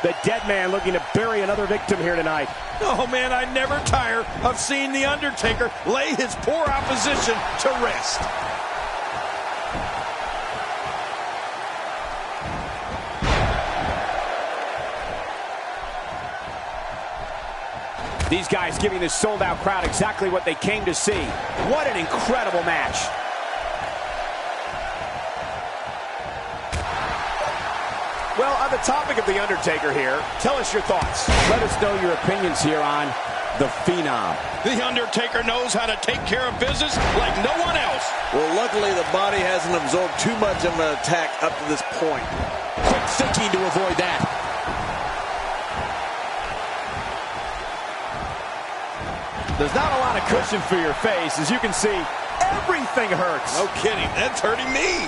The dead man looking to bury another victim here tonight. Oh, man, I never tire of seeing The Undertaker lay his poor opposition to rest. These guys giving this sold-out crowd exactly what they came to see. What an incredible match. Well, on the topic of The Undertaker here, tell us your thoughts. Let us know your opinions here on the Phenom. The Undertaker knows how to take care of business like no one else. Well, luckily the body hasn't absorbed too much of an attack up to this point. Quick thinking to avoid that. There's not a lot of cushion for your face. As you can see, everything hurts. No kidding, that's hurting me.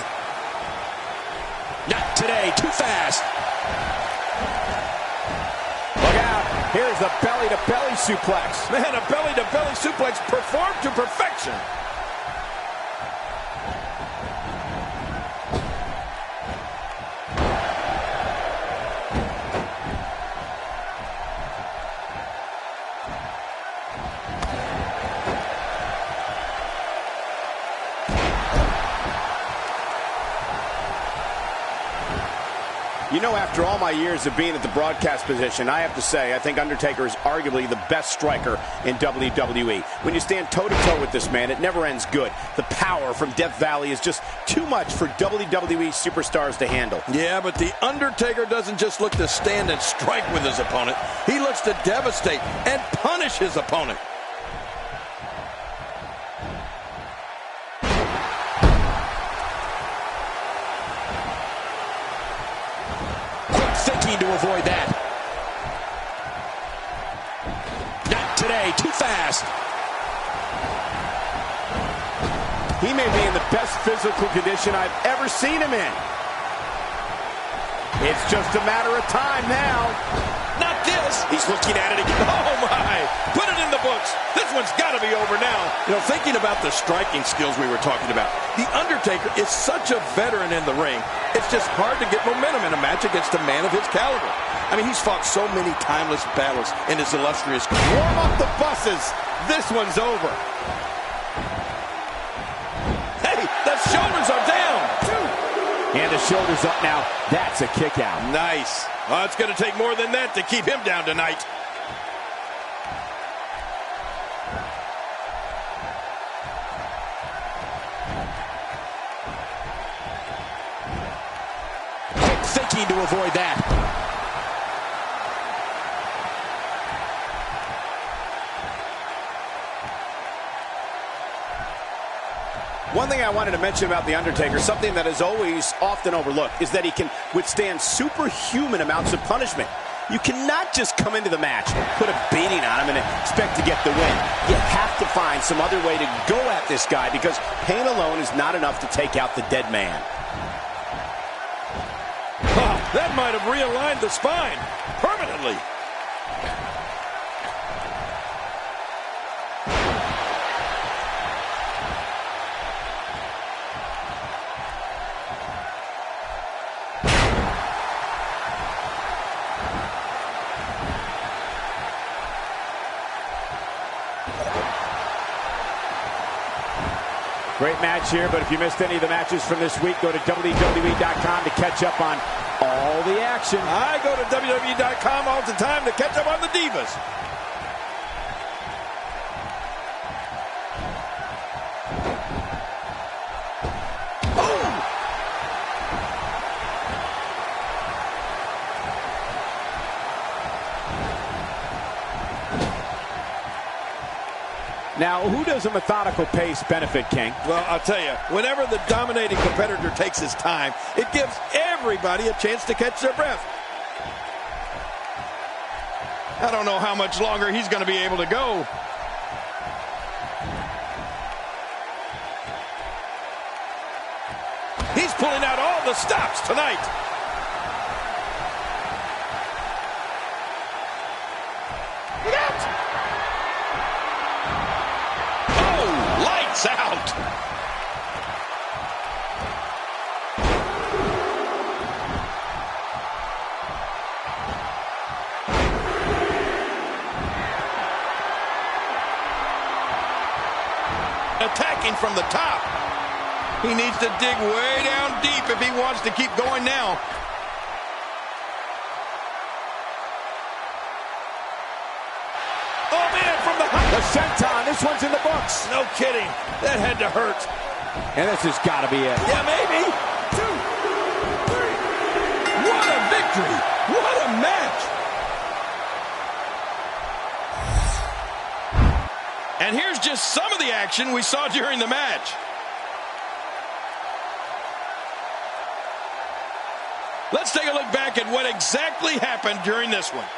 Not today, too fast. Look out, here's the belly-to-belly suplex. Man, a belly-to-belly suplex performed to perfection. You know, after all my years of being at the broadcast position, I have to say, I think Undertaker is arguably the best striker in WWE. When you stand toe-to-toe with this man, it never ends good. The power from Death Valley is just too much for WWE superstars to handle. Yeah, but The Undertaker doesn't just look to stand and strike with his opponent. He looks to devastate and punish his opponent. To avoid that. Not today, too fast. He may be in the best physical condition I've ever seen him in. It's just a matter of time now. Not this. He's looking at it again. Oh my, put it in the books. This one's got to be over now. You know, thinking about the striking skills we were talking about, The Undertaker is such a veteran in the ring. It's just hard to get momentum in a match against a man of his caliber. I mean, he's fought so many timeless battles in his illustrious career. Warm up the buses. This one's over. Hey, the shoulders are down. And the shoulders up now. That's a kick out. Nice. Oh, it's going to take more than that to keep him down tonight. Thinking to avoid that. One thing I wanted to mention about The Undertaker, something that is always often overlooked, is that he can withstand superhuman amounts of punishment. You cannot just come into the match, put a beating on him, and expect to get the win. You have to find some other way to go at this guy, because pain alone is not enough to take out the dead man. That might have realigned the spine permanently. Great match here, but if you missed any of the matches from this week, go to WWE.com to catch up on all the action. I go to WWE.com all the time to catch up on the Divas. Now, who does a methodical pace benefit, King? Well, I'll tell you, whenever the dominating competitor takes his time, it gives everybody a chance to catch their breath. I don't know how much longer he's going to be able to go. He's pulling out all the stops tonight. Look out! Oh, lights out! Attacking from the top. He needs to dig way down deep if he wants to keep going now. Oh, man, from the The senton, this one's in the books. No kidding. That had to hurt. And this has got to be it. Yeah, maybe. 2, 3. What a victory. What a match. And here's just some of the action we saw during the match. Let's take a look back at what exactly happened during this one.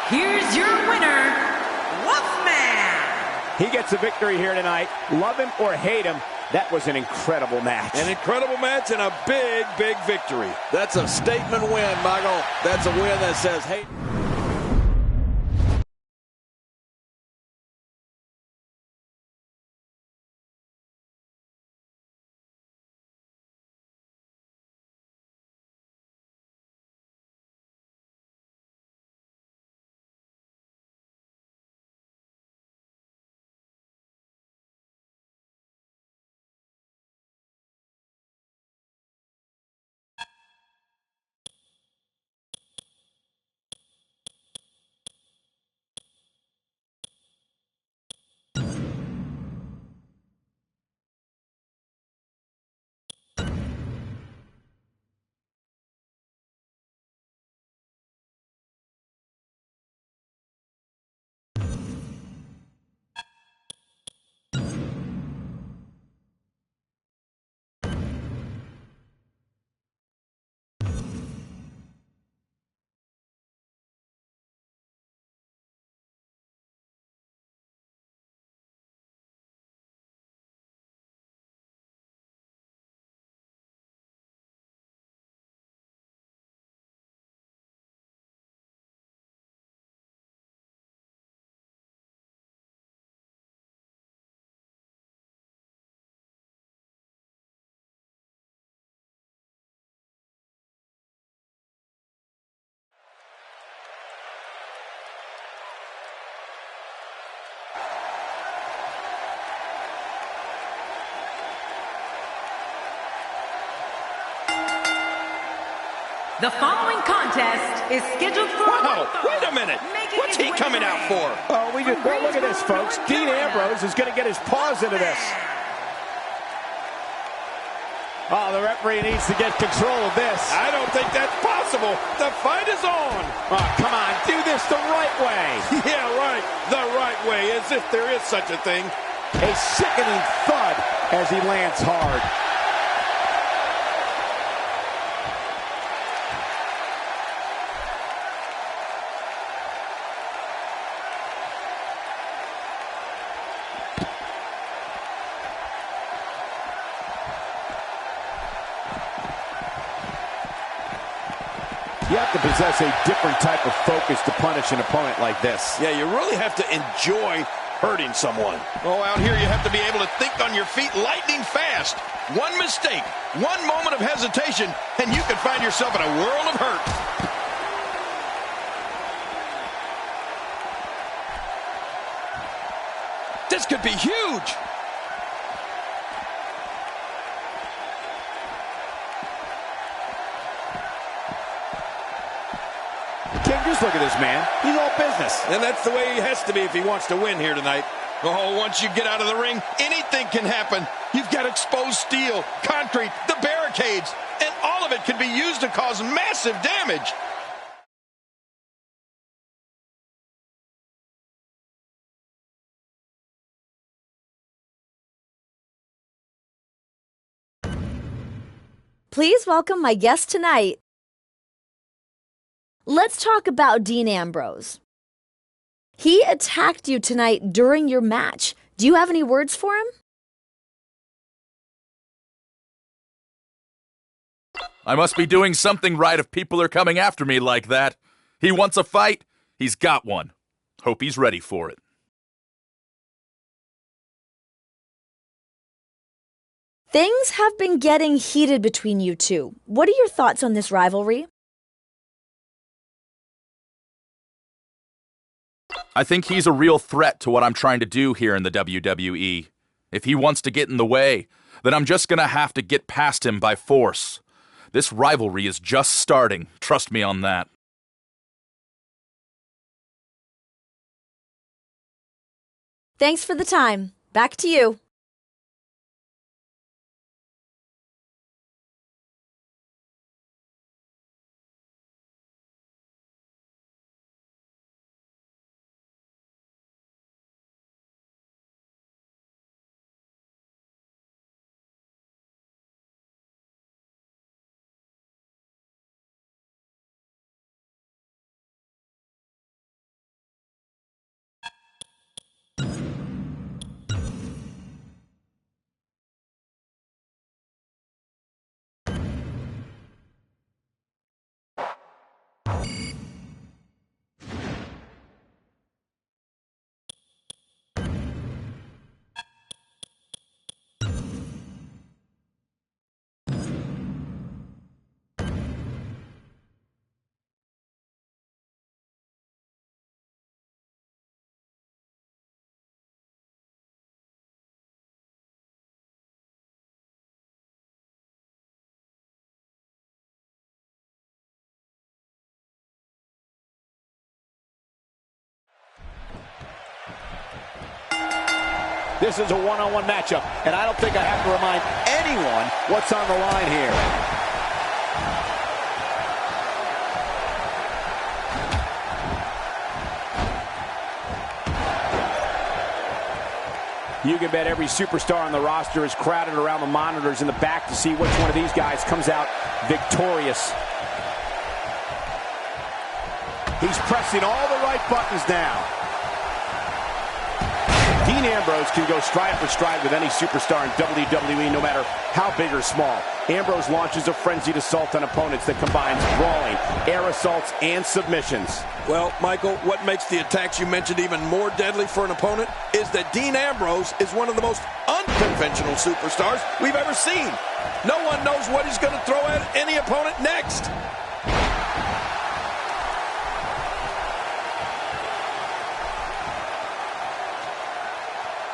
Here's your winner, Wolfman. He gets a victory here tonight. Love him or hate him, that was an incredible match. An incredible match and a big, big victory. That's a statement win, Michael. That's a win that says, hey. The following contest is scheduled for Wow, wait a minute. What's he coming out for? Oh, well, look at this, folks. Dean Ambrose is going to get his paws into this. Oh, the referee needs to get control of this. I don't think that's possible. The fight is on. Oh, come on. Do this the right way. Yeah, right. The right way, as if there is such a thing. A sickening thud as he lands hard. You have to possess a different type of focus to punish an opponent like this. Yeah, you really have to enjoy hurting someone. Oh, out here you have to be able to think on your feet lightning fast. One mistake, one moment of hesitation, and you can find yourself in a world of hurt. This could be huge. King, just look at this man. He's all business. And that's the way he has to be if he wants to win here tonight. Oh, once you get out of the ring, anything can happen. You've got exposed steel, concrete, the barricades, and all of it can be used to cause massive damage. Please welcome my guest tonight. Let's talk about Dean Ambrose. He attacked you tonight during your match. Do you have any words for him? I must be doing something right if people are coming after me like that. He wants a fight. He's got one. Hope he's ready for it. Things have been getting heated between you two. What are your thoughts on this rivalry? I think he's a real threat to what I'm trying to do here in the WWE. If he wants to get in the way, then I'm just going to have to get past him by force. This rivalry is just starting. Trust me on that. Thanks for the time. Back to you. This is a one-on-one matchup, and I don't think I have to remind anyone what's on the line here. You can bet every superstar on the roster is crowded around the monitors in the back to see which one of these guys comes out victorious. He's pressing all the right buttons now. Dean Ambrose can go stride for stride with any superstar in WWE, no matter how big or small. Ambrose launches a frenzied assault on opponents that combines brawling, air assaults, and submissions. Well, Michael, what makes the attacks you mentioned even more deadly for an opponent is that Dean Ambrose is one of the most unconventional superstars we've ever seen. No one knows what he's going to throw at any opponent next.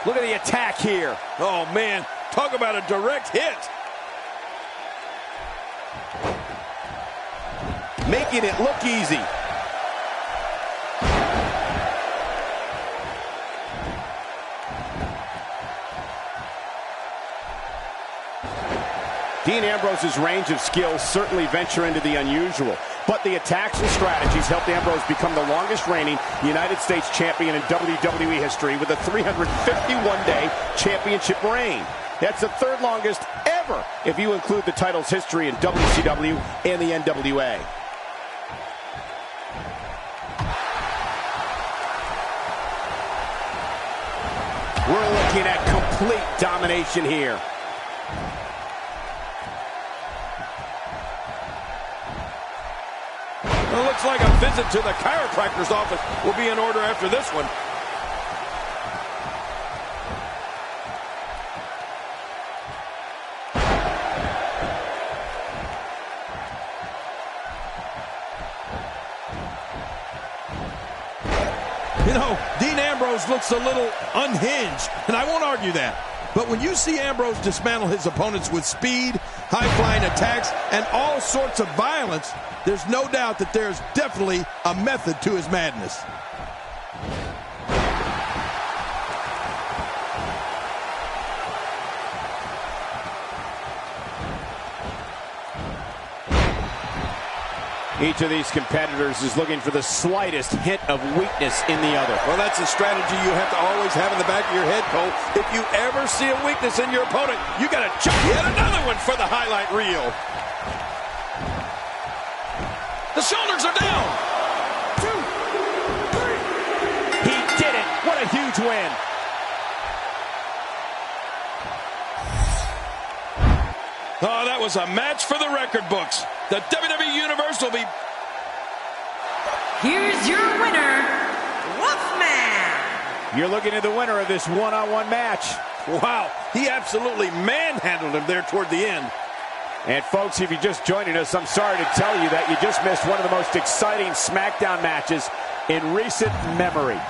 Look at the attack here. Oh, man. Talk about a direct hit. Making it look easy. Dean Ambrose's range of skills certainly venture into the unusual, but the attacks and strategies helped Ambrose become the longest reigning United States champion in WWE history with a 351-day championship reign. That's the third longest ever if you include the title's history in WCW and the NWA. We're looking at complete domination here. Well, it looks like a visit to the chiropractor's office will be in order after this one. You know, Dean Ambrose looks a little unhinged, and I won't argue that. But when you see Ambrose dismantle his opponents with speed, high-flying attacks, and all sorts of violence, there's no doubt that there's definitely a method to his madness. Each of these competitors is looking for the slightest hint of weakness in the other. Well, that's a strategy you have to always have in the back of your head, Cole. If you ever see a weakness in your opponent, you got to chuck yet another one for the highlight reel. The shoulders are down. 2, 3. He did it. What a huge win. Oh, that was a match for the record books. The WWE Universe will be... Here's your winner, Wolfman. You're looking at the winner of this one-on-one match. Wow, he absolutely manhandled him there toward the end. And folks, if you're just joining us, I'm sorry to tell you that you just missed one of the most exciting SmackDown matches in recent memory.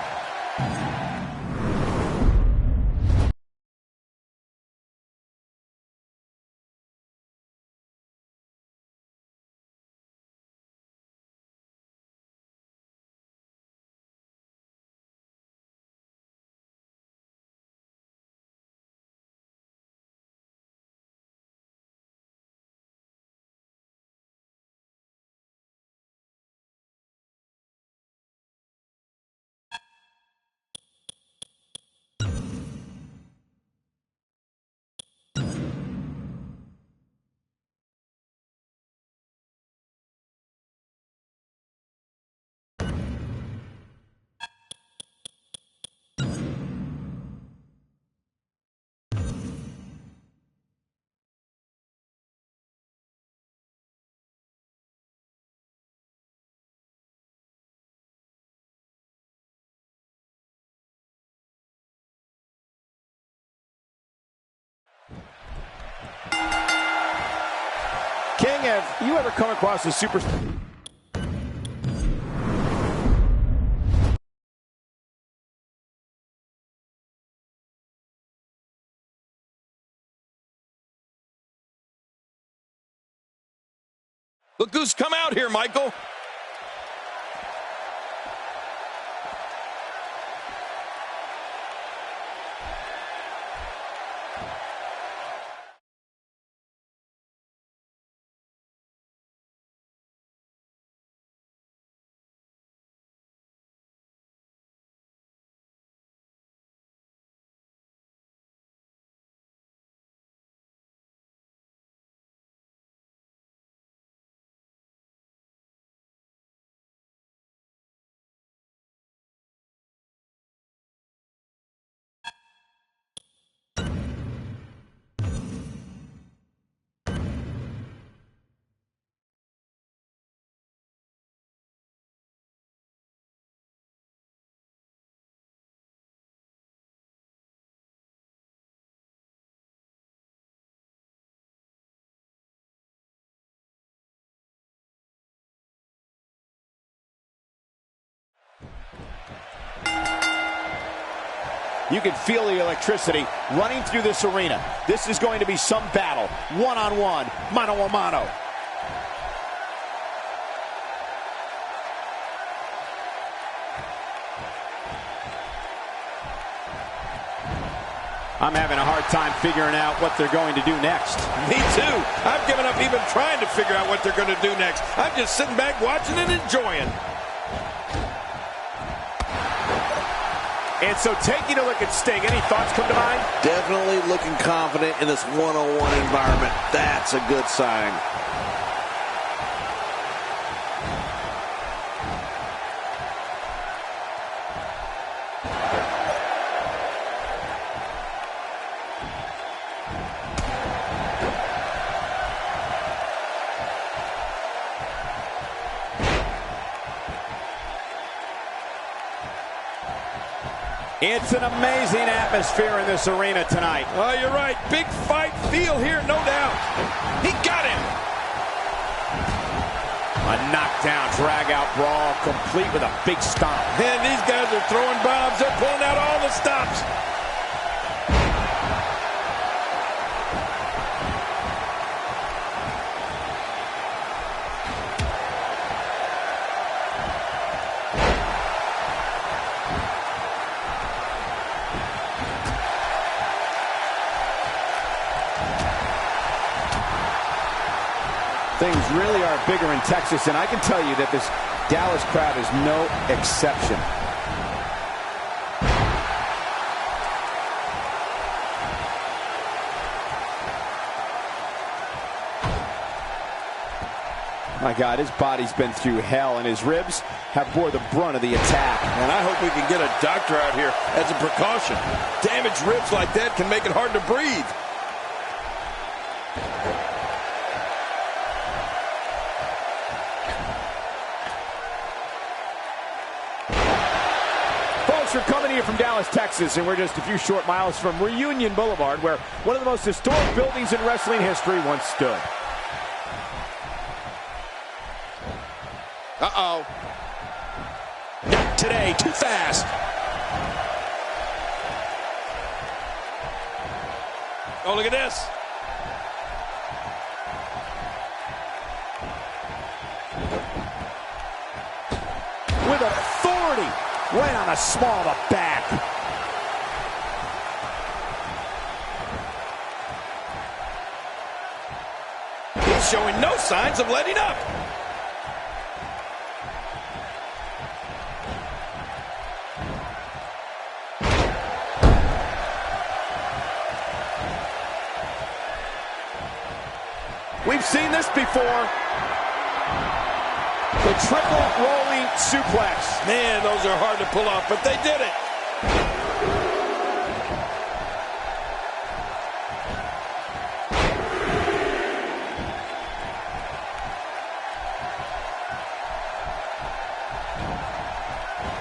wondering if you ever come across a super... Look who's come out here, Michael. You can feel the electricity running through this arena. This is going to be some battle. One-on-one, mano-a-mano. I'm having a hard time figuring out what they're going to do next. Me too. I've given up even trying to figure out what they're going to do next. I'm just sitting back watching and enjoying. And so taking a look at Sting, any thoughts come to mind? Definitely looking confident in this one-on-one environment. That's a good sign. It's an amazing atmosphere in this arena tonight. Oh, you're right. Big fight feel here, no doubt. He got him. A knockdown, drag-out brawl, complete with a big stomp. And these guys are throwing bombs. They're pulling out all the stops. Things really are bigger in Texas, and I can tell you that this Dallas crowd is no exception. My God, his body's been through hell, and his ribs have bore the brunt of the attack. And I hope we can get a doctor out here as a precaution. Damaged ribs like that can make it hard to breathe. We're coming here from Dallas, Texas, and we're just a few short miles from Reunion Boulevard, where one of the most historic buildings in wrestling history once stood. Uh-oh. Not today. Too fast. Oh, look at this. With authority. Right on the small of the back. He's showing no signs of letting up. We've seen this before. The triple rolling suplex. Man, those are hard to pull off, but they did it.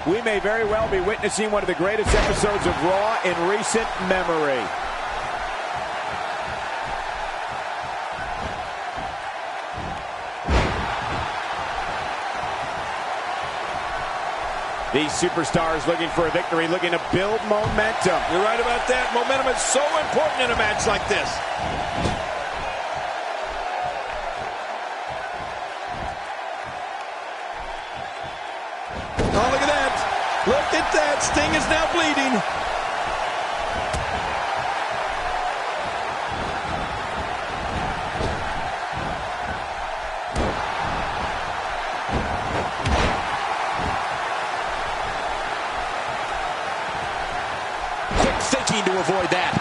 We may very well be witnessing one of the greatest episodes of Raw in recent memory. These superstars looking for a victory, looking to build momentum. You're right about that. Momentum is so important in a match like this. Oh, look at that. Look at that. Sting is now bleeding. Thinking to avoid that.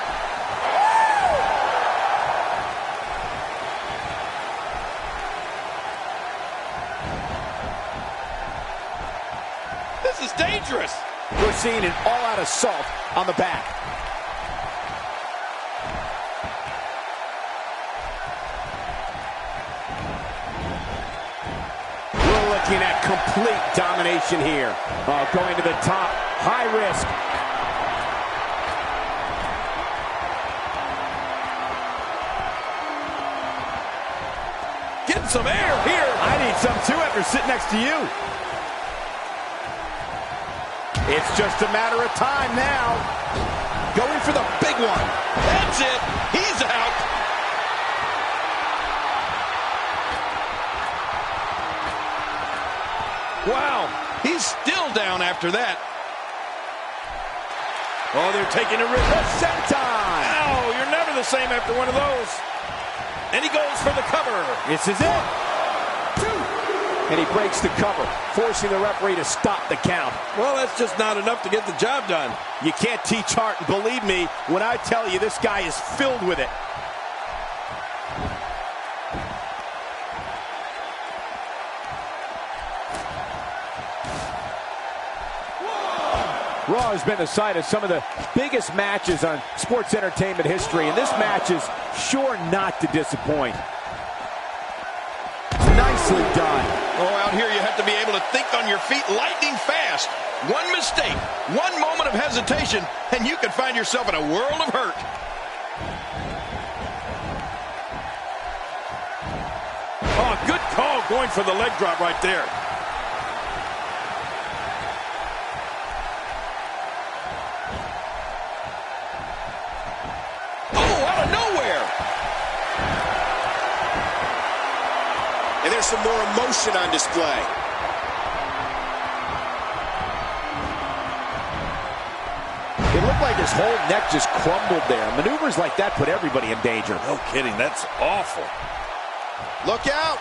This is dangerous. We're seeing an all-out assault on the back. We're looking at complete domination here. Going to the top, high risk. Getting some air here. I need some too after sitting next to you. It's just a matter of time now. Going for the big one. That's it. He's out. Wow. He's still down after that. Oh, they're taking a risk. The senton. Ow, you're never the same after one of those. And he goes for the cover. This is it. 2. And he breaks the cover, forcing the referee to stop the count. Well, that's just not enough to get the job done. You can't teach art, and believe me when I tell you this guy is filled with it. Raw has been the site of some of the biggest matches on sports entertainment history, and this match is sure not to disappoint. Nicely done. Oh, out here you have to be able to think on your feet lightning fast. One mistake, one moment of hesitation, and you can find yourself in a world of hurt. Oh, good call going for the leg drop right there. And there's some more emotion on display. It looked like his whole neck just crumbled there. Maneuvers like that put everybody in danger. No kidding, that's awful. Look out!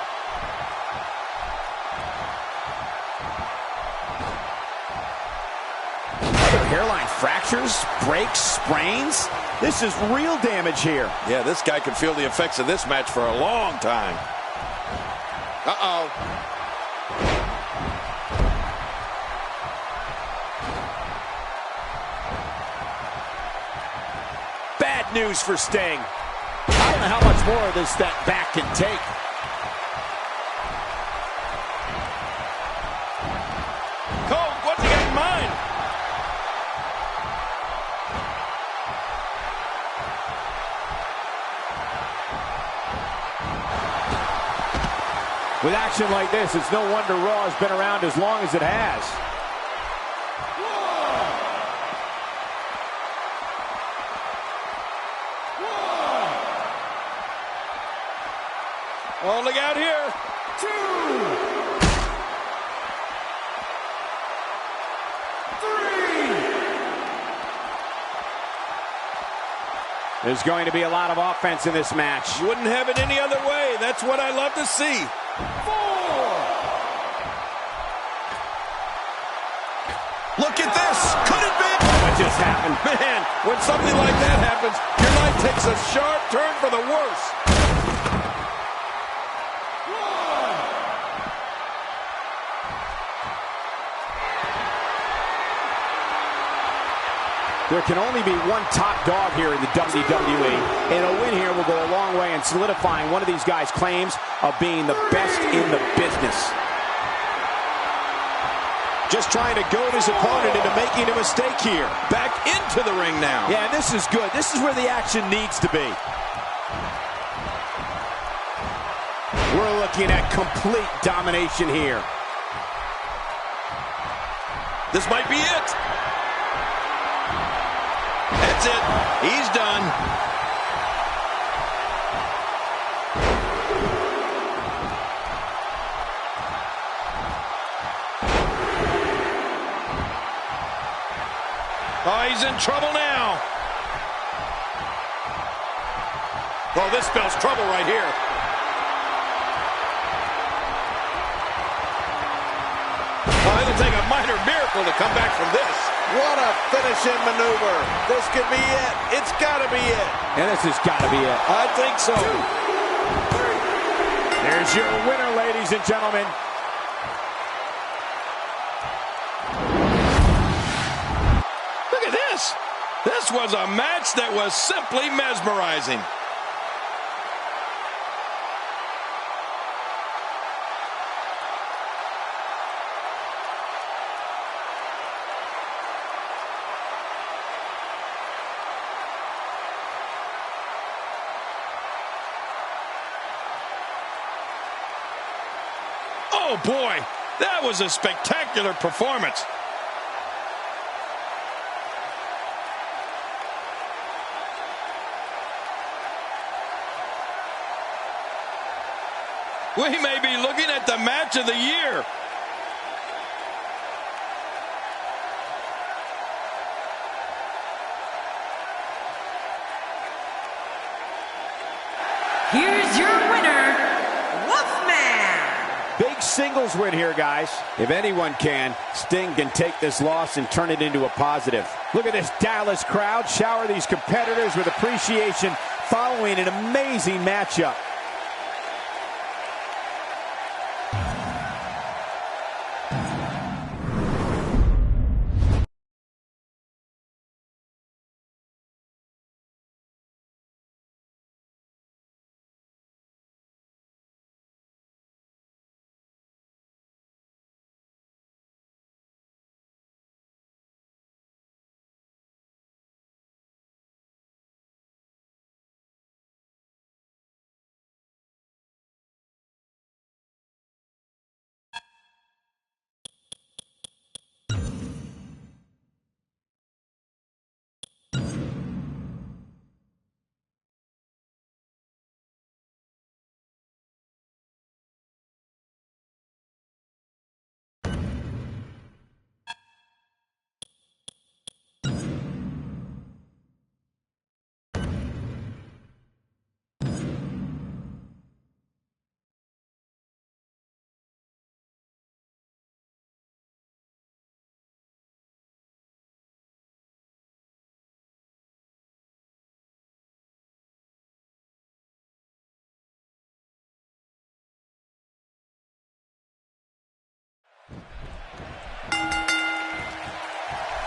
Hairline fractures, breaks, sprains. This is real damage here. Yeah, this guy could feel the effects of this match for a long time. Uh-oh. Bad news for Sting. I don't know how much more of this that back can take. Cole, what's he got in mind? With action like this, it's no wonder Raw has been around as long as it has. Oh, look out here. 2, 3. There's going to be a lot of offense in this match. You wouldn't have it any other way. That's what I love to see. 4. Look at this. Could it be? What just happened? Man, when something like that happens, your life takes a sharp turn for the worse. There can only be one top dog here in the WWE, and a win here will go a long way in solidifying one of these guys' claims of being the best in the business. Just trying to goad his opponent into making a mistake here. Back into the ring now. Yeah, this is good. This is where the action needs to be. We're looking at complete domination here. This might be it. That's it. He's done. Oh, he's in trouble now. Oh, this spells trouble right here. Oh, it'll take a minor miracle to come back from this. What a finishing maneuver. This could be it. It's got to be it. And this has got to be it. I think so. There's your winner, ladies and gentlemen. Look at this. This was a match that was simply mesmerizing. Oh boy, that was a spectacular performance. We may be looking at the match of the year. Here's your winner, Wolfman. Big singles win here, guys. If anyone can, Sting can take this loss and turn it into a positive. Look at this Dallas crowd shower these competitors with appreciation following an amazing matchup.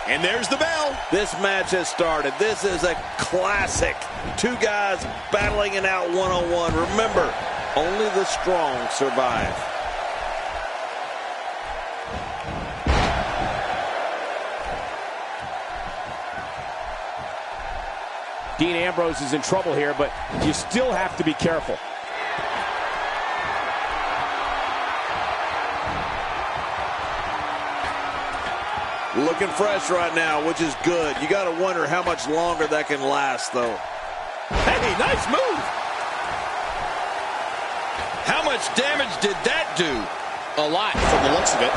And there's the bell. This match has started. This is a classic. Two guys battling it out one-on-one. Remember, only the strong survive. Dean Ambrose is in trouble here, but you still have to be careful. Looking fresh right now, which is good. You got to wonder how much longer that can last, though. Hey, nice move. How much damage did that do? A lot from the looks of it.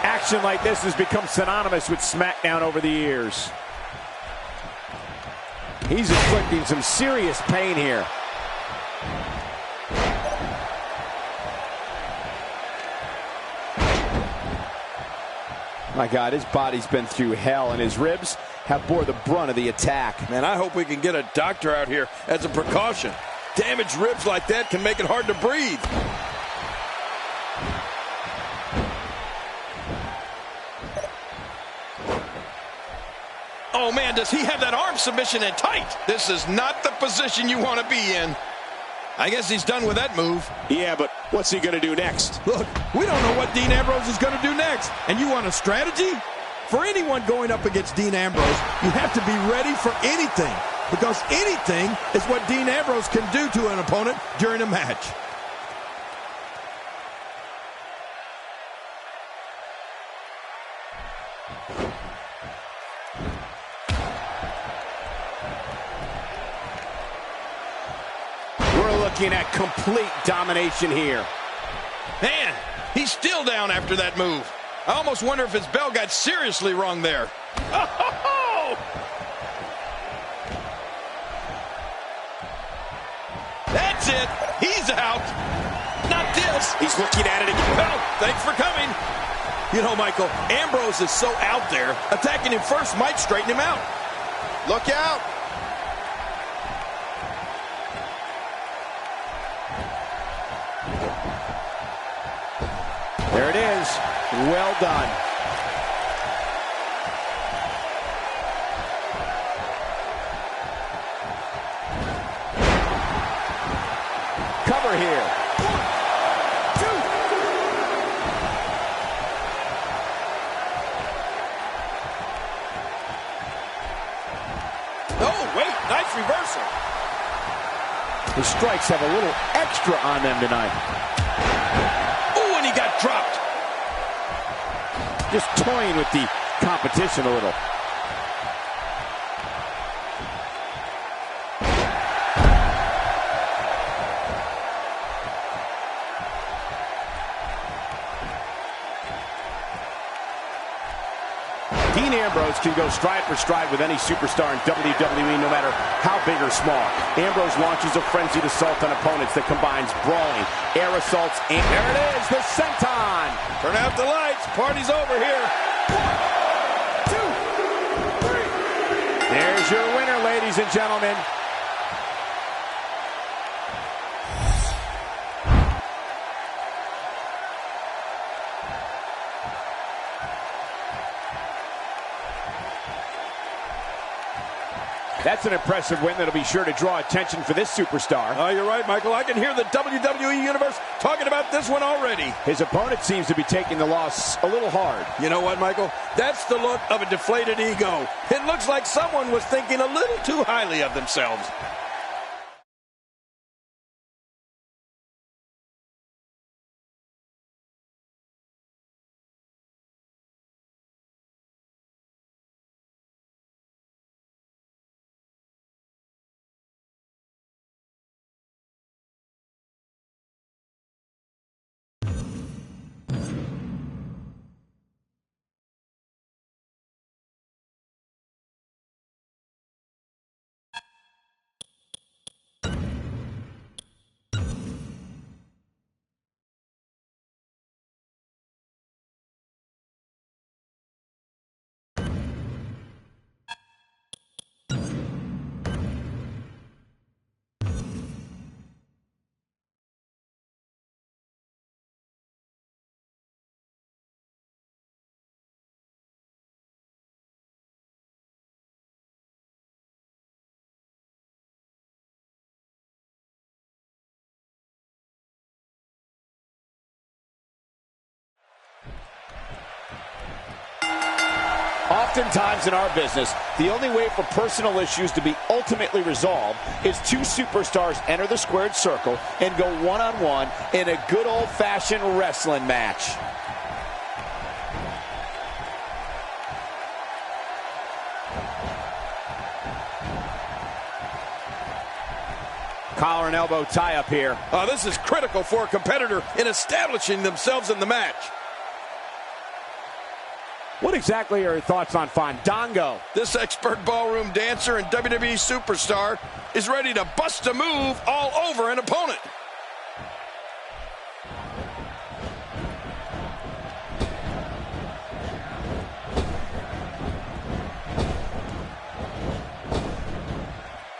Action like this has become synonymous with SmackDown over the years. He's inflicting some serious pain here. My God, his body's been through hell, and his ribs have bore the brunt of the attack. Man, I hope we can get a doctor out here as a precaution. Damaged ribs like that can make it hard to breathe. Oh, man, does he have that arm submission in tight? This is not the position you want to be in. I guess he's done with that move. Yeah, but what's he going to do next? Look, we don't know what Dean Ambrose is going to do next. And you want a strategy? For anyone going up against Dean Ambrose, you have to be ready for anything, because anything is what Dean Ambrose can do to an opponent during a match. We're looking at complete domination here. Man, he's still down after that move. I almost wonder if his bell got seriously wrong there. Oh! That's it. He's out. Not this. He's looking at it again. Well, thanks for coming. You know, Michael, Ambrose is so out there, attacking him first might straighten him out. Look out. There it is. Well done. Cover here. 1, 2. Oh, wait, nice reversal. The strikes have a little extra on them tonight. Oh, and he got dropped. Just toying with the competition a little. Dean Ambrose can go stride for stride with any superstar in WWE, no matter how big or small. Ambrose launches a frenzied assault on opponents that combines brawling, air assaults, and there it is, the senton. Turn out the lights. Party's over here. 1, 2, 3. There's your winner, ladies and gentlemen. That's an impressive win that'll be sure to draw attention for this superstar. Oh, you're right, Michael. I can hear the WWE Universe talking about this one already. His opponent seems to be taking the loss a little hard. You know what, Michael? That's the look of a deflated ego. It looks like someone was thinking a little too highly of themselves. Oftentimes in our business, the only way for personal issues to be ultimately resolved is two superstars enter the squared circle and go one-on-one in a good old-fashioned wrestling match. Collar and elbow tie-up here. This is critical for a competitor in establishing themselves in the match. What exactly are your thoughts on Fandango? This expert ballroom dancer and WWE superstar is ready to bust a move all over an opponent.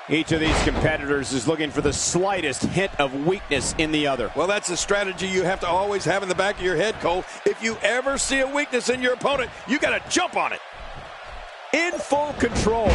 Each of these competitors is looking for the slightest hint of weakness in the other. Well, that's a strategy you have to always have in the back of your head, Cole. If you ever see a weakness in your opponent, you got to jump on it. In full control.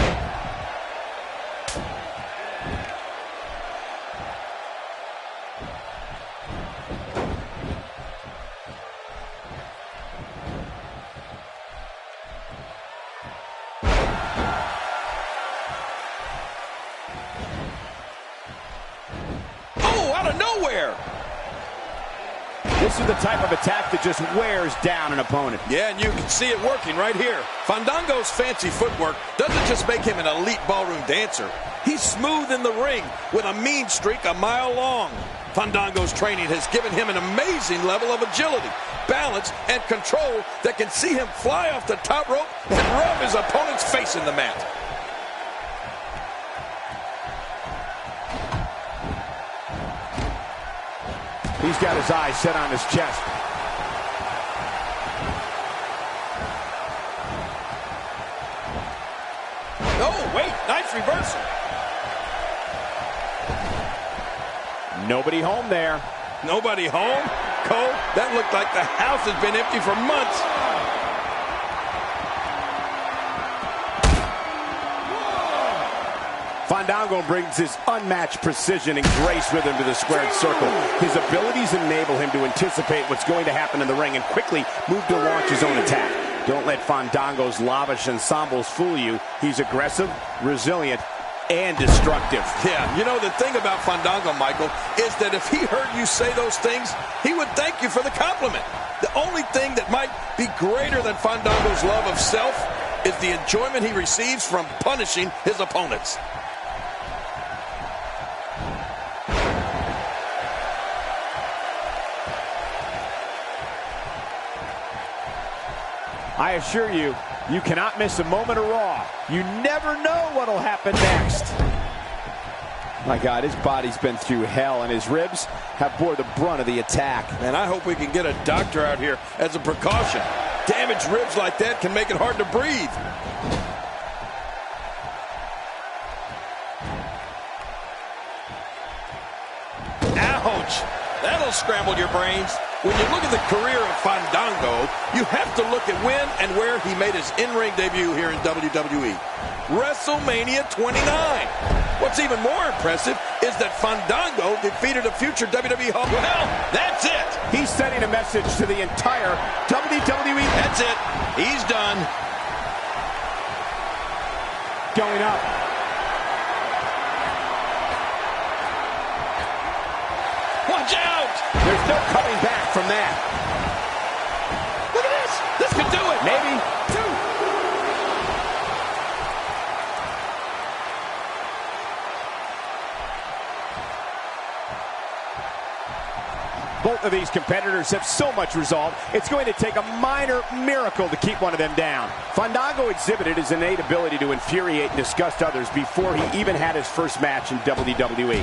This is the type of attack that just wears down an opponent. Yeah, and you can see it working right here. Fandango's fancy footwork doesn't just make him an elite ballroom dancer. He's smooth in the ring with a mean streak a mile long. Fandango's training has given him an amazing level of agility, balance, and control that can see him fly off the top rope and rub his opponent's face in the mat. He's got his eyes set on his chest. Oh, wait, nice reversal. Nobody home there. Nobody home? Cole, that looked like the house has been empty for months. Fandango brings his unmatched precision and grace with him to the squared circle. His abilities enable him to anticipate what's going to happen in the ring and quickly move to launch his own attack. Don't let Fandango's lavish ensembles fool you. He's aggressive, resilient, and destructive. Yeah, you know, the thing about Fandango, Michael, is that if he heard you say those things, he would thank you for the compliment. The only thing that might be greater than Fandango's love of self is the enjoyment he receives from punishing his opponents. I assure you, you cannot miss a moment of Raw. You never know what'll happen next. My God, his body's been through hell, and his ribs have bore the brunt of the attack. And I hope we can get a doctor out here as a precaution. Damaged ribs like that can make it hard to breathe. Ouch! That'll scramble your brains. When you look at the career of Fandango, you have to look at when and where he made his in-ring debut here in WWE. WrestleMania 29. What's even more impressive is that Fandango defeated a future WWE Hall. Well, that's it. He's sending a message to the entire WWE. That's it. He's done. Going up. Watch out! There's no coming back from that. Look at this. This could do it. Maybe. Two. Both of these competitors have so much resolve, it's going to take a minor miracle to keep one of them down. Fandango exhibited his innate ability to infuriate and disgust others before he even had his first match in WWE.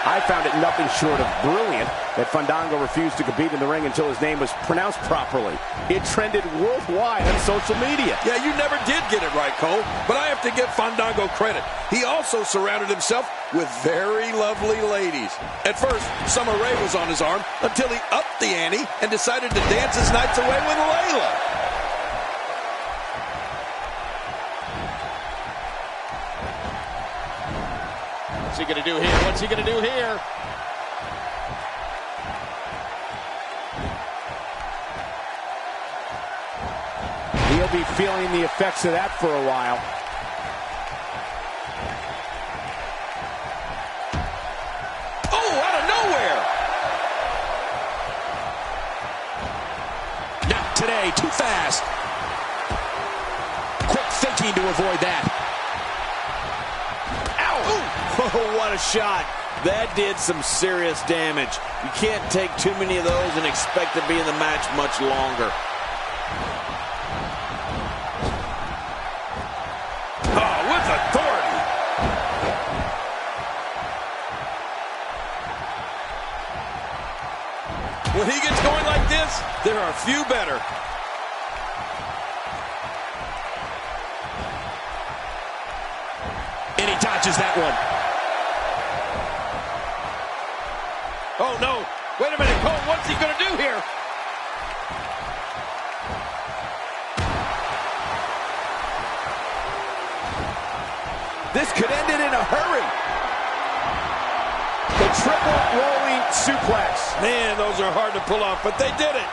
I found it nothing short of brilliant that Fandango refused to compete in the ring until his name was pronounced properly. It trended worldwide on social media. Yeah, you never did get it right, Cole, but I have to give Fandango credit. He also surrounded himself with very lovely ladies. At first, Summer Rae was on his arm until he upped the ante and decided to dance his nights away with Layla. What's he going to do here? What's he going to do here? He'll be feeling the effects of that for a while. Oh, out of nowhere! Not today, too fast. Quick thinking to avoid that. Oh, what a shot. That did some serious damage. You can't take too many of those and expect to be in the match much longer. Oh, with authority. When he gets going like this, there are few better. And he dodges that one. Oh, no. Wait a minute, Cole. What's he going to do here? This could end it in a hurry. The triple rolling suplex. Man, those are hard to pull off, but they did it.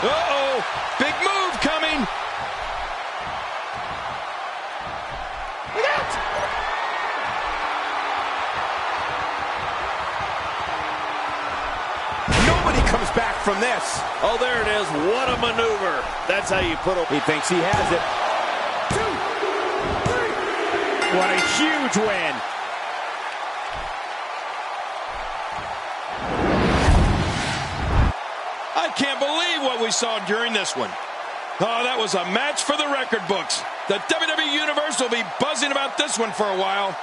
Uh-oh, big move coming. from this. Oh, there it is. What a maneuver. That's how you put him. He thinks he has it. 2, 3. What a huge win. I can't believe what we saw during this one. Oh, that was a match for the record books. The WWE Universe will be buzzing about this one for a while.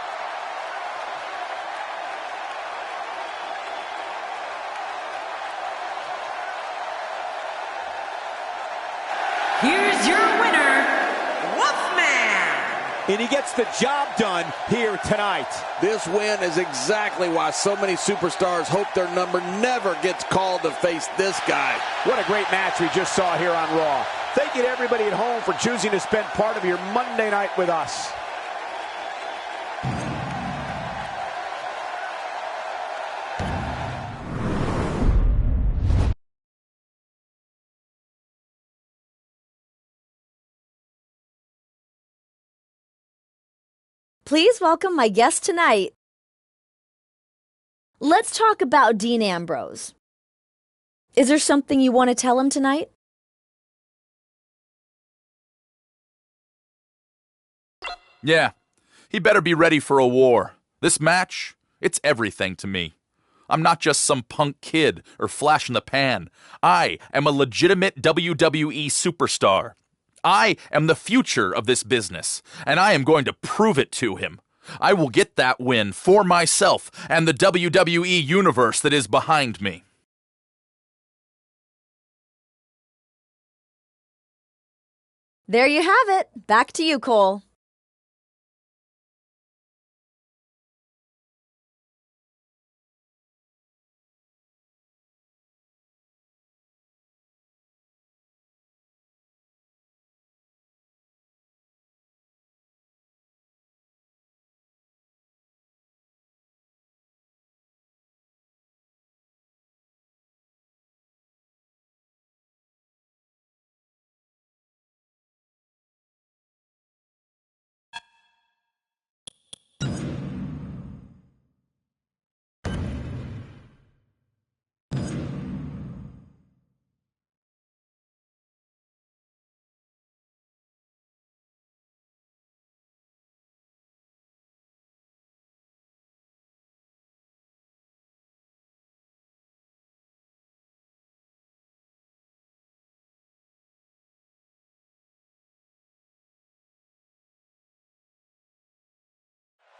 Here's your winner, Wolfman. And he gets the job done here tonight. This win is exactly why so many superstars hope their number never gets called to face this guy. What a great match we just saw here on Raw. Thank you to everybody at home for choosing to spend part of your Monday night with us. Please welcome my guest tonight. Let's talk about Dean Ambrose. Is there something you want to tell him tonight? Yeah, he better be ready for a war. This match, it's everything to me. I'm not just some punk kid or flash in the pan. I am a legitimate WWE superstar. I am the future of this business, and I am going to prove it to him. I will get that win for myself and the WWE Universe that is behind me. There you have it. Back to you, Cole.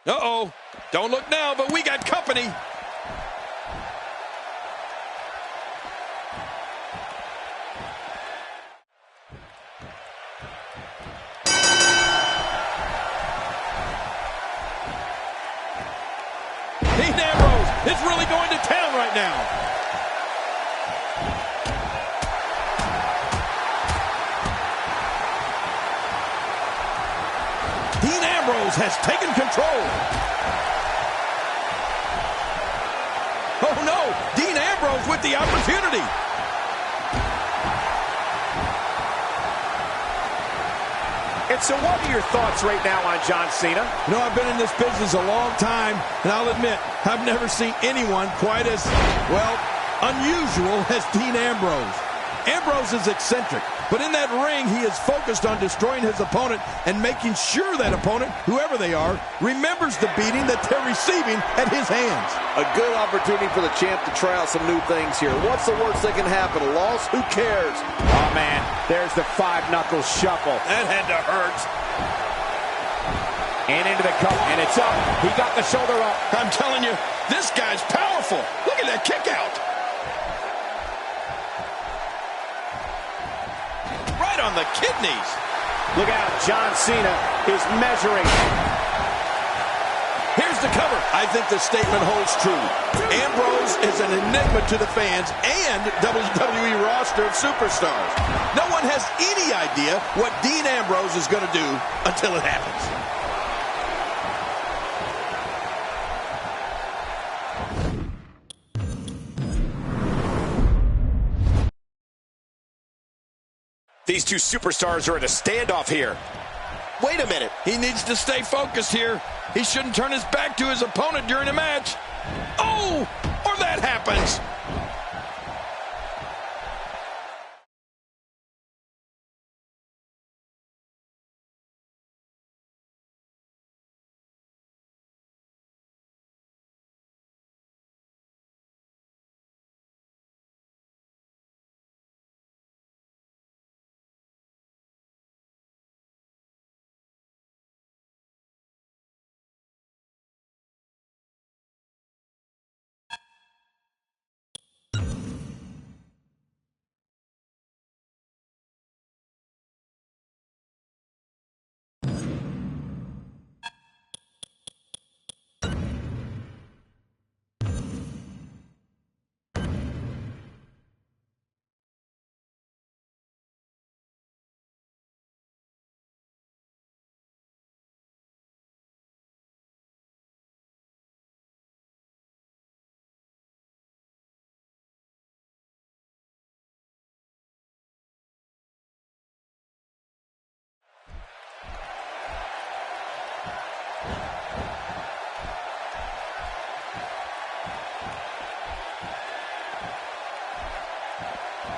Uh-oh. Don't look now, but we got company. Dean Ambrose is really going to town right now. Dean Ambrose has taken control. Oh no, Dean Ambrose with the opportunity. And so what are your thoughts right now on John Cena? You know, I've been in this business a long time, and I'll admit, I've never seen anyone quite as, well, unusual as Dean Ambrose. Ambrose is eccentric, but in that ring, he is focused on destroying his opponent and making sure that opponent, whoever they are, remembers the beating that they're receiving at his hands. A good opportunity for the champ to try out some new things here. What's the worst that can happen? A loss? Who cares? Oh, man, there's the five-knuckle shuffle. That had to hurt. And into the cup, and it's up. He got the shoulder up. I'm telling you, this guy's powerful. Look at that kick out. Right on the kidneys. Look out, John Cena is measuring. Here's the cover. I think the statement holds true. Ambrose is an enigma to the fans and WWE roster of superstars. No one has any idea what Dean Ambrose is going to do until it happens. These two superstars are at a standoff here. Wait a minute. He needs to stay focused here. He shouldn't turn his back to his opponent during a match. Oh, or that happens.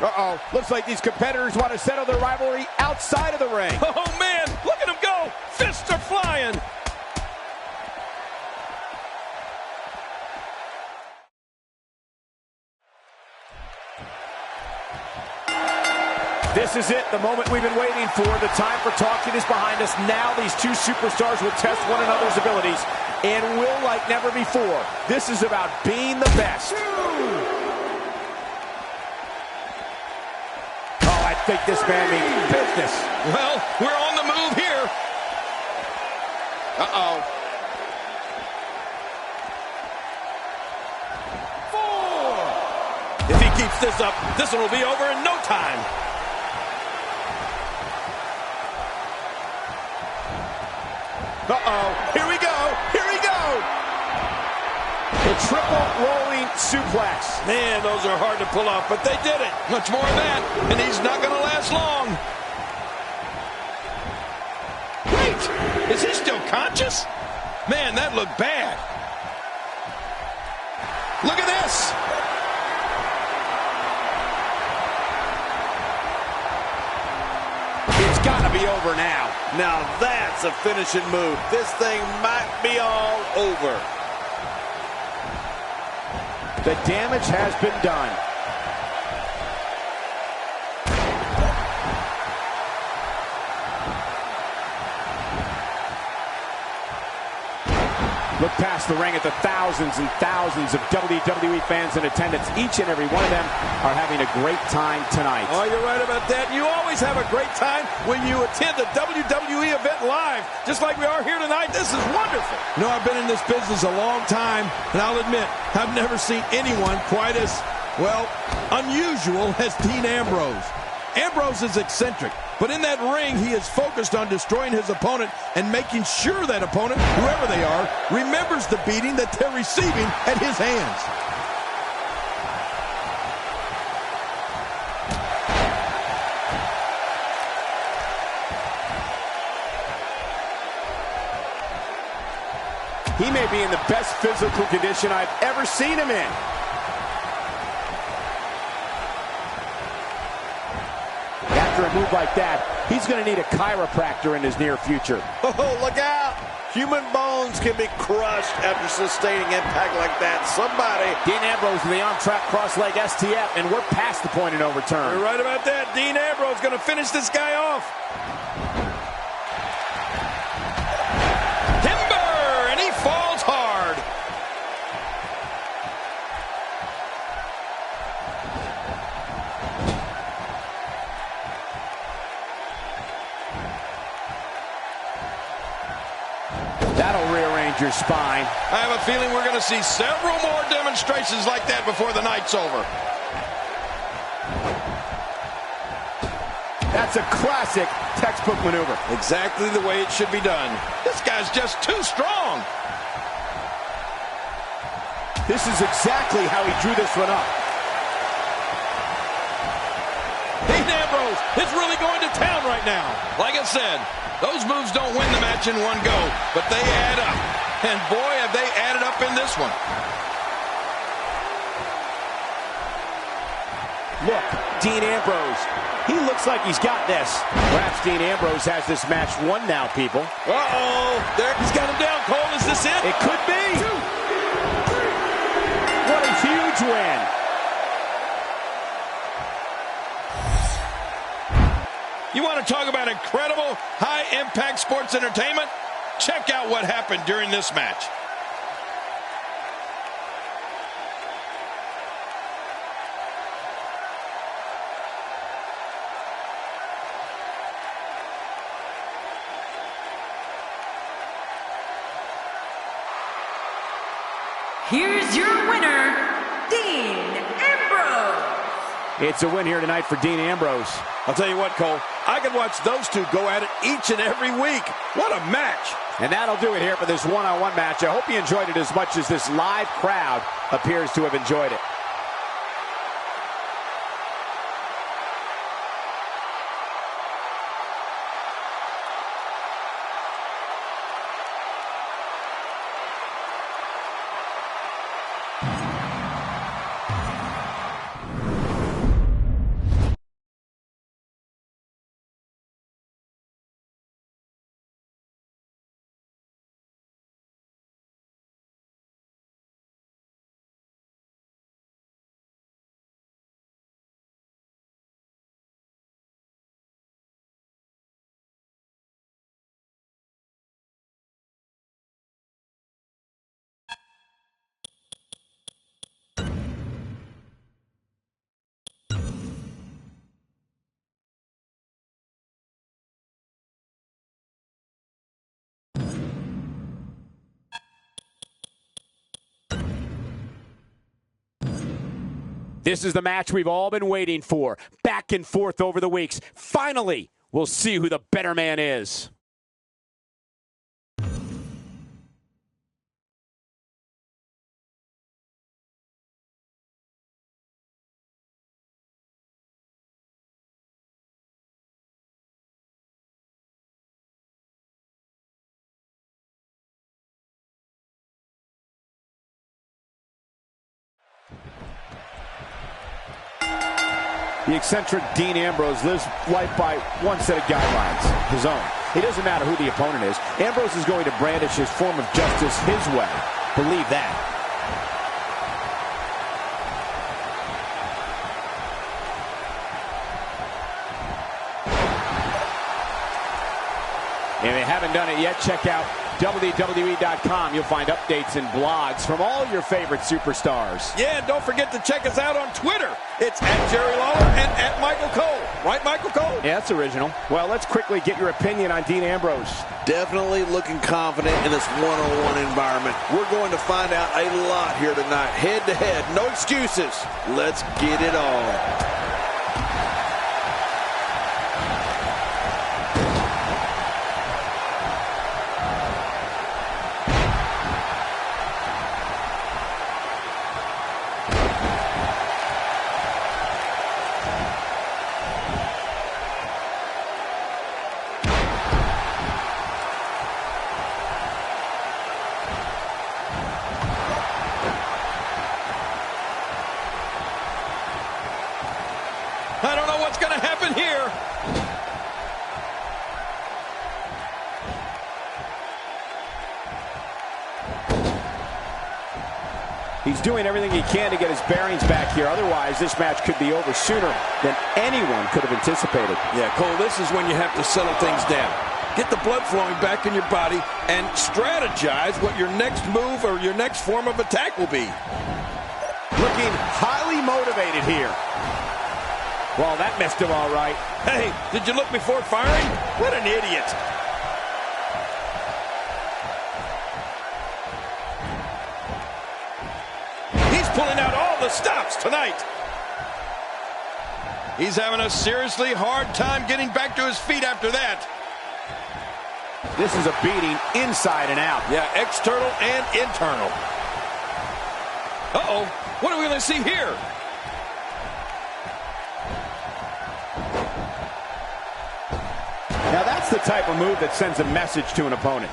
Uh-oh. Looks like these competitors want to settle their rivalry outside of the ring. Oh, man. Look at him go. Fists are flying. This is it, the moment we've been waiting for. The time for talking is behind us. Now these two superstars will test one another's abilities and will like never before. This is about being the best. Oh, I think this man means business. Well, we're on the move here. Uh-oh. 4. If he keeps this up, this one will be over in no time. Uh-oh. Here we go. Here we go. A triple rolling suplex. Man, those are hard to pull off, but they did it. Much more of that, and he's not going to last long. Wait, is he still conscious? Man, that looked bad. Look at this. It's got to be over now. Now that's a finishing move. This thing might be all over. The damage has been done. Look past the ring at the thousands and thousands of WWE fans in attendance. Each and every one of them are having a great time tonight. Oh, you're right about that. You always have a great time when you attend a WWE event live, just like we are here tonight. This is wonderful. You know, I've been in this business a long time, and I'll admit, I've never seen anyone quite as, well, unusual as Dean Ambrose. Ambrose is eccentric, but in that ring, he is focused on destroying his opponent and making sure that opponent, whoever they are, remembers the beating that they're receiving at his hands. He may be in the best physical condition I've ever seen him in. After a move like that, he's going to need a chiropractor in his near future. Oh, look out! Human bones can be crushed after sustaining impact like that. Somebody... Dean Ambrose with the on-track cross-leg STF, and we're past the point of no return. You're right about that. Dean Ambrose going to finish this guy off. Timber, and he falls hard. That'll rearrange your spine. I have a feeling we're going to see several more demonstrations like that before the night's over. That's a classic textbook maneuver. Exactly the way it should be done. This guy's just too strong. This is exactly how he drew this one up. Dean Ambrose is really going to town right now. Like I said, those moves don't win the match in one go, but they add up. And boy, have they added up in this one. Look, Dean Ambrose. He looks like he's got this. Perhaps Dean Ambrose has this match won now, people. Uh-oh. There, he's got him down, Cole. Is this it? It could be. 2, 3. What a huge win. You want to talk about incredible, high-impact sports entertainment? Check out what happened during this match. Here's your winner, Dean Ambrose. It's a win here tonight for Dean Ambrose. I'll tell you what, Cole, I could watch those two go at it each and every week. What a match. And that'll do it here for this one-on-one match. I hope you enjoyed it as much as this live crowd appears to have enjoyed it. This is the match we've all been waiting for. Back and forth over the weeks. Finally, we'll see who the better man is. The eccentric Dean Ambrose lives life by one set of guidelines, his own. It doesn't matter who the opponent is. Ambrose is going to brandish his form of justice his way. Believe that. And if they haven't done it yet, check out WWE.com. You'll find updates and blogs from all your favorite superstars. Yeah, and don't forget to check us out on Twitter. It's @Jerry Lawler and @Michael Cole. Right, Michael Cole? Yeah, that's original. Well, let's quickly get your opinion on Dean Ambrose. Definitely looking confident in this one-on-one environment. We're going to find out a lot here tonight. Head-to-head, no excuses. Let's get it on. I don't know what's going to happen here. He's doing everything he can to get his bearings back here. Otherwise, this match could be over sooner than anyone could have anticipated. Yeah, Cole, this is when you have to settle things down. Get the blood flowing back in your body and strategize what your next move or your next form of attack will be. Looking highly motivated here. Well, that missed him all right. Hey, did you look before firing? What an idiot. He's pulling out all the stops tonight. He's having a seriously hard time getting back to his feet after that. This is a beating inside and out. Yeah, external and internal. Uh-oh, what are we going to see here? Now that's the type of move that sends a message to an opponent.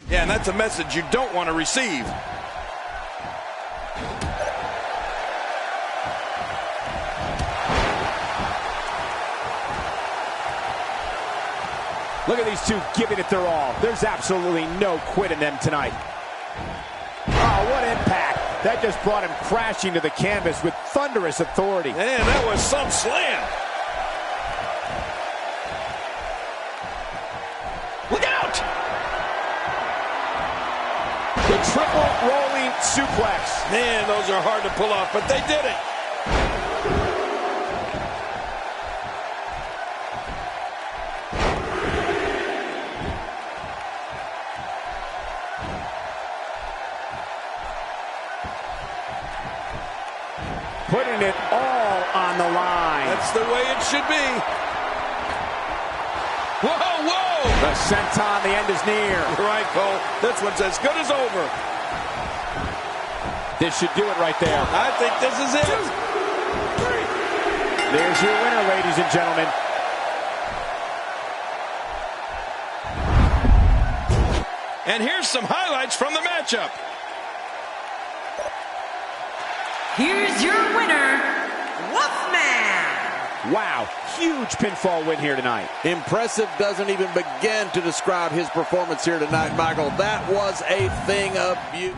Yeah, and that's a message you don't want to receive. Look at these two giving it their all. There's absolutely no quit in them tonight. Oh, what impact. That just brought him crashing to the canvas with thunderous authority. Man, that was some slam. Look out! The triple rolling suplex. Man, those are hard to pull off, but they did it. Putting it all on the line. That's the way it should be. Whoa, whoa! The senton, the end is near. You're right, Cole. This one's as good as over. This should do it right there. I think this is it. There's your winner, ladies and gentlemen. And here's some highlights from the matchup. Here's your winner, Wolfman. Wow, huge pinfall win here tonight. Impressive doesn't even begin to describe his performance here tonight, Michael. That was a thing of beauty.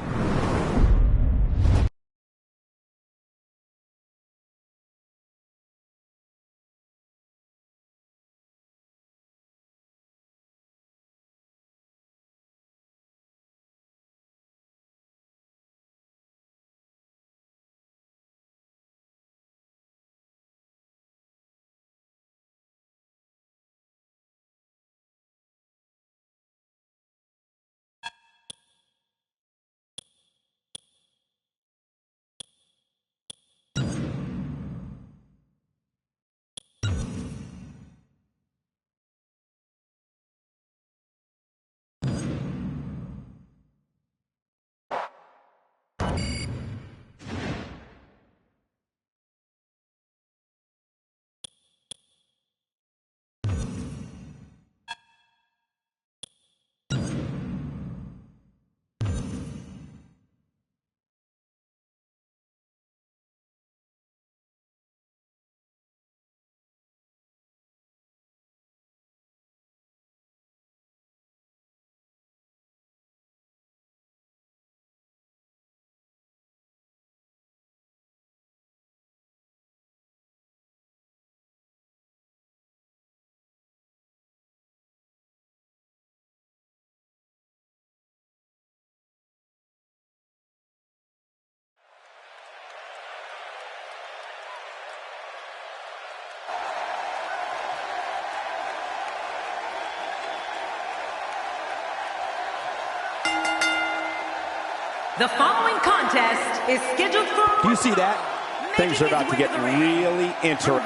The following contest is scheduled for... Do you see that? Things are about to get really interesting.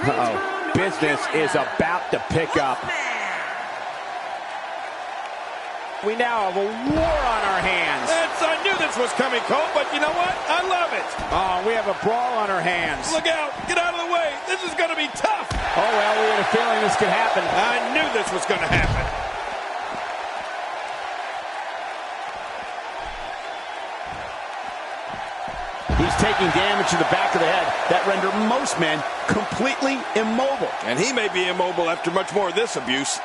Business is about to pick up. We now have a war on our hands. I knew this was coming, Cole, but you know what? I love it. Oh, we have a brawl on our hands. Look out. Get out of the way. This is going to be tough. Oh, well, we had a feeling this could happen. I knew this was going to happen. He's taking damage to the back of the head that render most men completely immobile. And he may be immobile after much more of this abuse.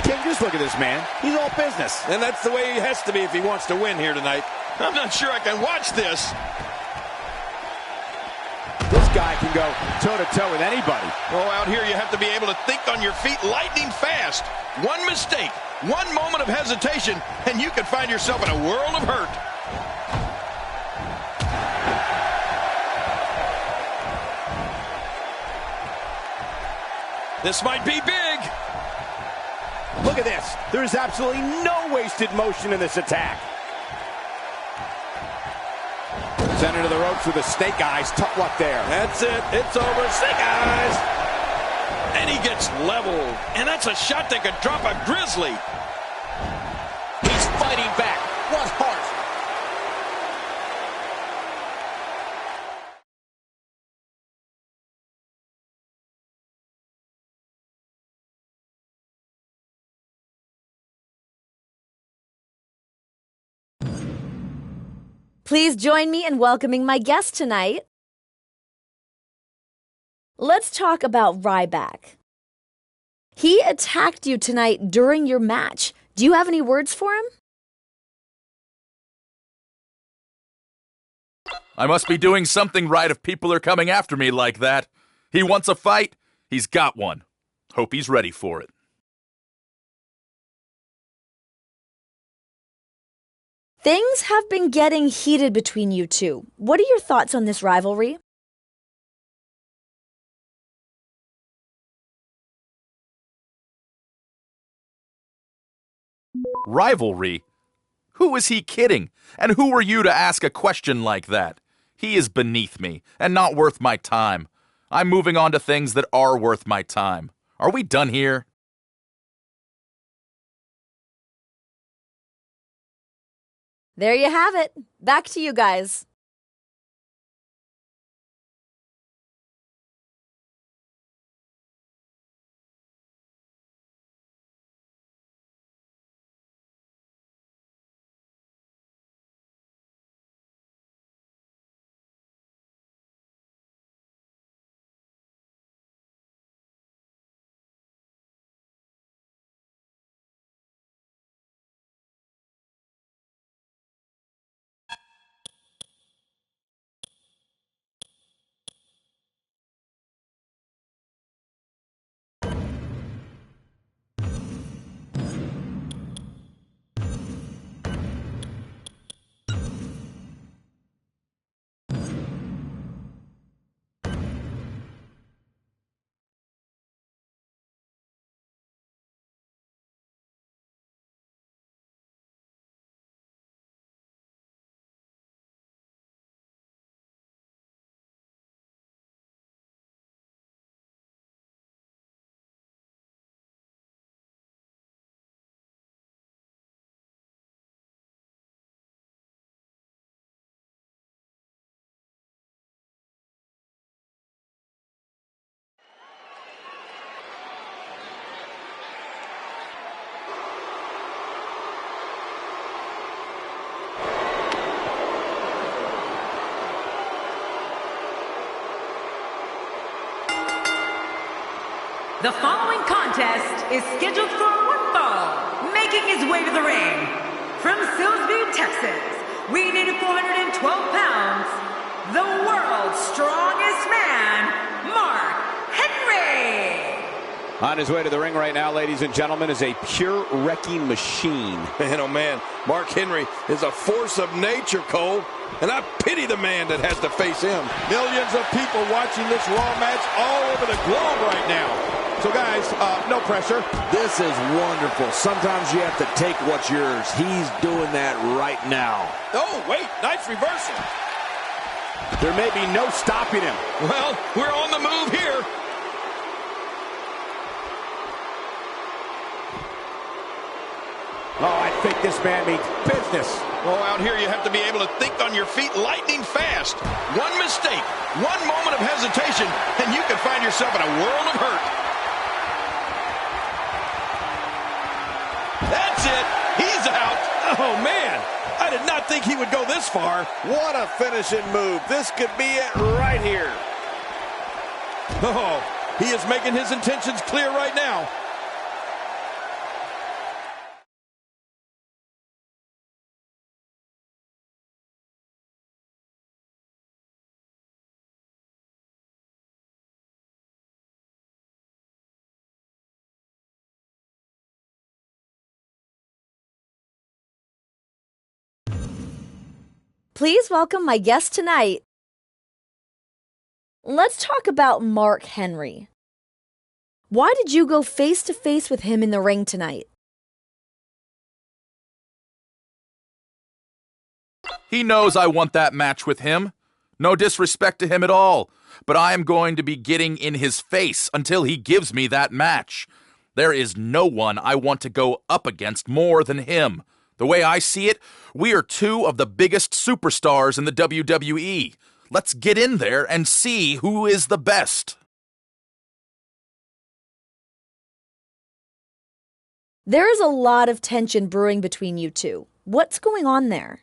King, just look at this man. He's all business. And that's the way he has to be if he wants to win here tonight. I'm not sure I can watch this. This guy can go toe-to-toe with anybody. Oh, out here you have to be able to think on your feet lightning fast. One mistake, one moment of hesitation, and you can find yourself in a world of hurt. This might be big. Look at this. There is absolutely no wasted motion in this attack. Sent into the ropes with a snake eyes. Tough luck there. That's it. It's over. Snake eyes. And he gets leveled. And that's a shot that could drop a grizzly. He's fighting back. What heart. Please join me in welcoming my guest tonight. Let's talk about Ryback. He attacked you tonight during your match. Do you have any words for him? I must be doing something right if people are coming after me like that. He wants a fight. He's got one. Hope he's ready for it. Things have been getting heated between you two. What are your thoughts on this rivalry? Rivalry? Who is he kidding? And who are you to ask a question like that? He is beneath me and not worth my time. I'm moving on to things that are worth my time. Are we done here? There you have it. Back to you guys. The following contest is scheduled for one fall. Making his way to the ring from Silsbee, Texas, weighing in at 412 pounds, the world's strongest man, Mark Henry. On his way to the ring right now, ladies and gentlemen, is a pure wrecking machine. Man, oh man, Mark Henry is a force of nature, Cole. And I pity the man that has to face him. Millions of people watching this Raw match all over the globe right now. So guys, no pressure. This is wonderful. Sometimes you have to take what's yours. He's doing that right now. Oh, wait, nice reversal. There may be no stopping him. Well, we're on the move here. Oh, I think this man means business. Oh, out here you have to be able to think on your feet lightning fast. One mistake, one moment of hesitation, and you can find yourself in a world of hurt. That's it. He's out. Oh, man. I did not think he would go this far. What a finishing move. This could be it right here. Oh, he is making his intentions clear right now. Please welcome my guest tonight. Let's talk about Mark Henry. Why did you go face to face with him in the ring tonight? He knows I want that match with him. No disrespect to him at all, but I am going to be getting in his face until he gives me that match. There is no one I want to go up against more than him. The way I see it, we are two of the biggest superstars in the WWE. Let's get in there and see who is the best. There is a lot of tension brewing between you two. What's going on there?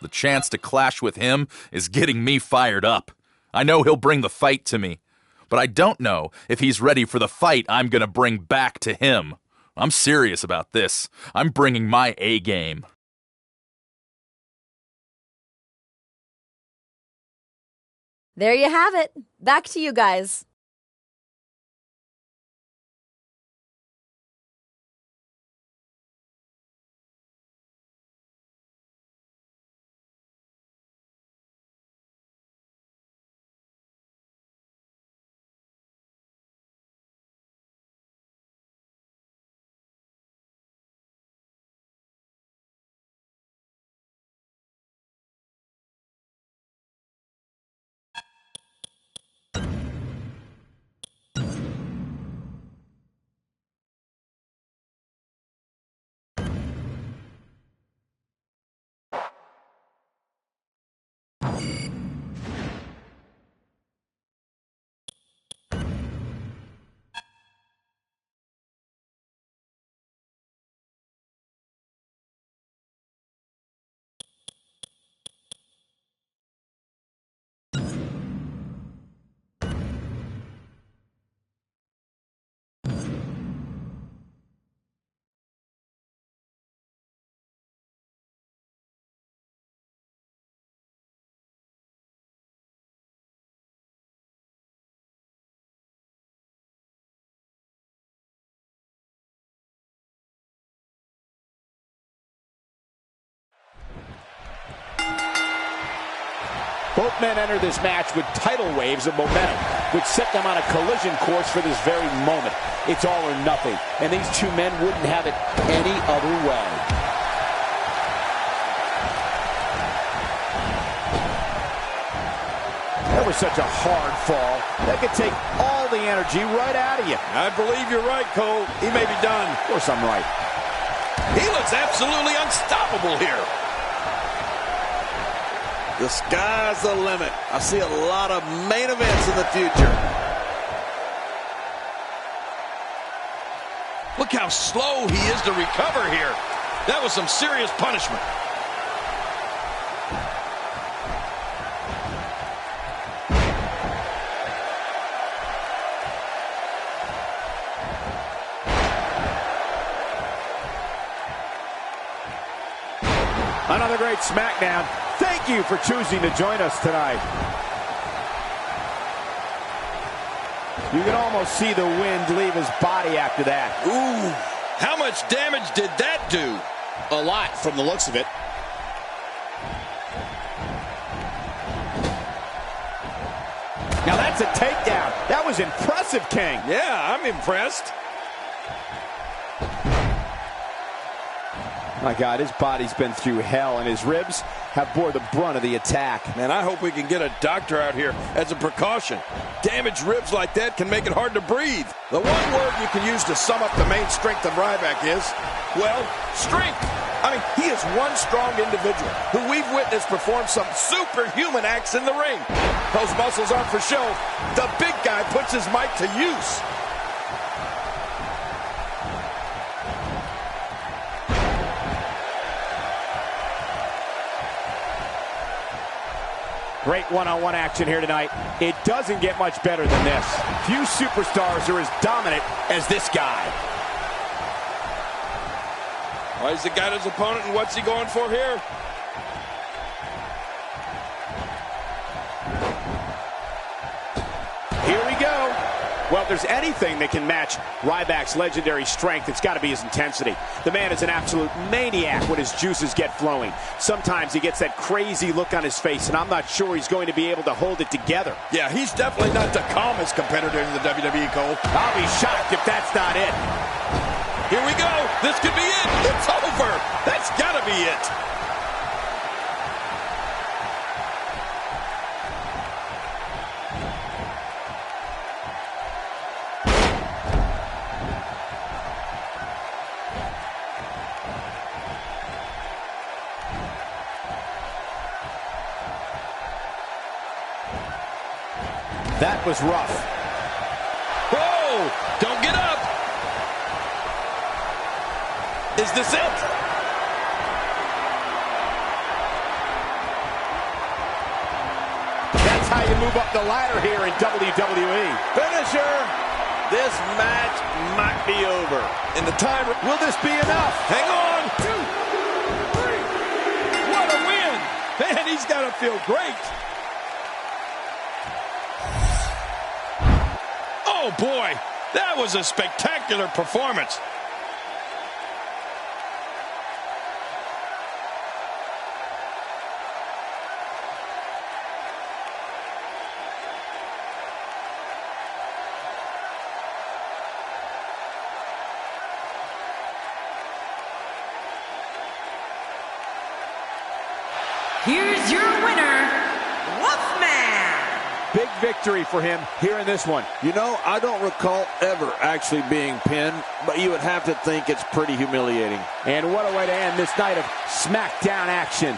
The chance to clash with him is getting me fired up. I know he'll bring the fight to me, but I don't know if he's ready for the fight I'm going to bring back to him. I'm serious about this. I'm bringing my A game. There you have it. Back to you guys. Both men enter this match with tidal waves of momentum, which set them on a collision course for this very moment. It's all or nothing, and these two men wouldn't have it any other way. That was such a hard fall. That could take all the energy right out of you. I believe you're right, Cole. He may be done. Of course I'm right. He looks absolutely unstoppable here. The sky's the limit. I see a lot of main events in the future. Look how slow he is to recover here. That was some serious punishment. Another great SmackDown. Thank you for choosing to join us tonight. You can almost see the wind leave his body after that. Ooh, how much damage did that do? A lot from the looks of it. Now that's a takedown. That was impressive, King. Yeah, I'm impressed. My God, his body's been through hell, and his ribs have bore the brunt of the attack. Man, I hope we can get a doctor out here as a precaution. Damaged ribs like that can make it hard to breathe. The one word you can use to sum up the main strength of Ryback is, well, strength. I mean, he is one strong individual who we've witnessed perform some superhuman acts in the ring. Those muscles aren't for show. The big guy puts his might to use. Great one-on-one action here tonight. It doesn't get much better than this. Few superstars are as dominant as this guy. Well, he's got his opponent, and what's he going for here? Here we go. Well, if there's anything that can match Ryback's legendary strength, it's got to be his intensity. The man is an absolute maniac when his juices get flowing. Sometimes he gets that crazy look on his face, and I'm not sure he's going to be able to hold it together. Yeah, he's definitely not the calmest competitor in the WWE, Cole. I'll be shocked if that's not it. Here we go. This could be it. It's over. That's got to be it. That was rough. Whoa! Don't get up! Is this it? That's how you move up the ladder here in WWE. Finisher! This match might be over. And the time... Will this be enough? Hang on! 2, 3. What a win! Man, he's got to feel great. Oh, boy. That was a spectacular performance. Here's your winner, Wolfman. Big victory for him here in this one. You know, I don't recall ever actually being pinned, but you would have to think it's pretty humiliating. And what a way to end this night of SmackDown action.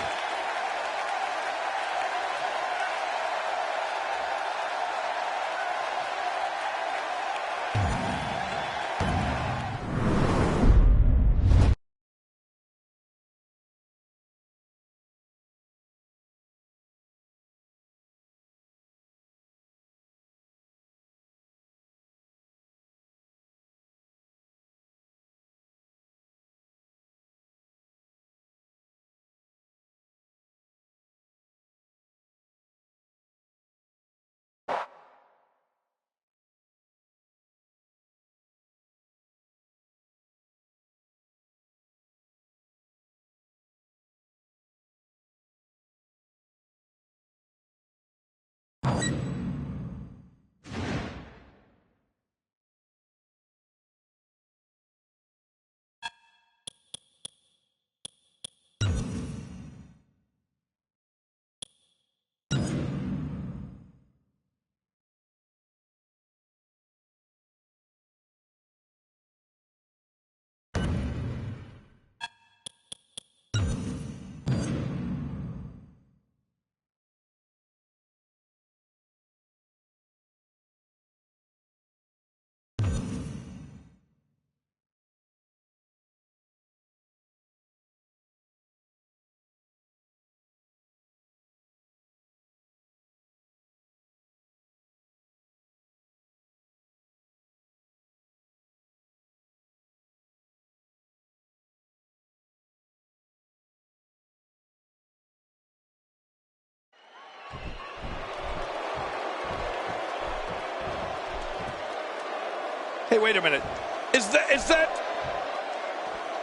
Hey, wait a minute. Is that?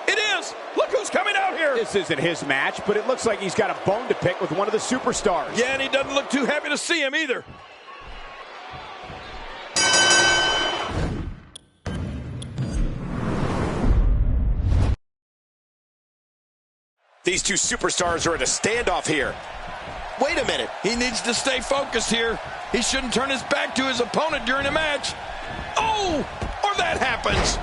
It is! Look who's coming out here! This isn't his match, but it looks like he's got a bone to pick with one of the superstars. Yeah, and he doesn't look too happy to see him either. These two superstars are at a standoff here. Wait a minute. He needs to stay focused here. He shouldn't turn his back to his opponent during a match. Oh! Or that happens.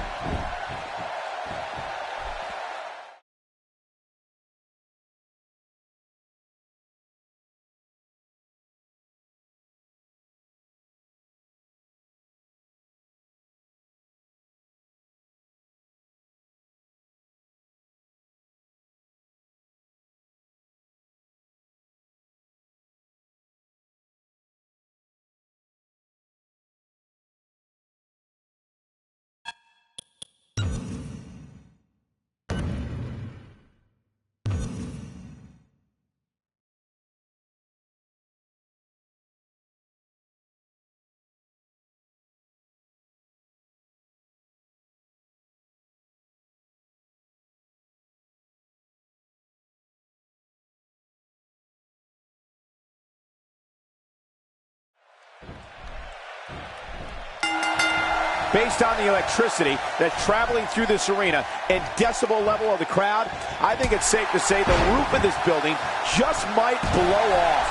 Based on the electricity that's traveling through this arena and decibel level of the crowd, I think it's safe to say the roof of this building just might blow off.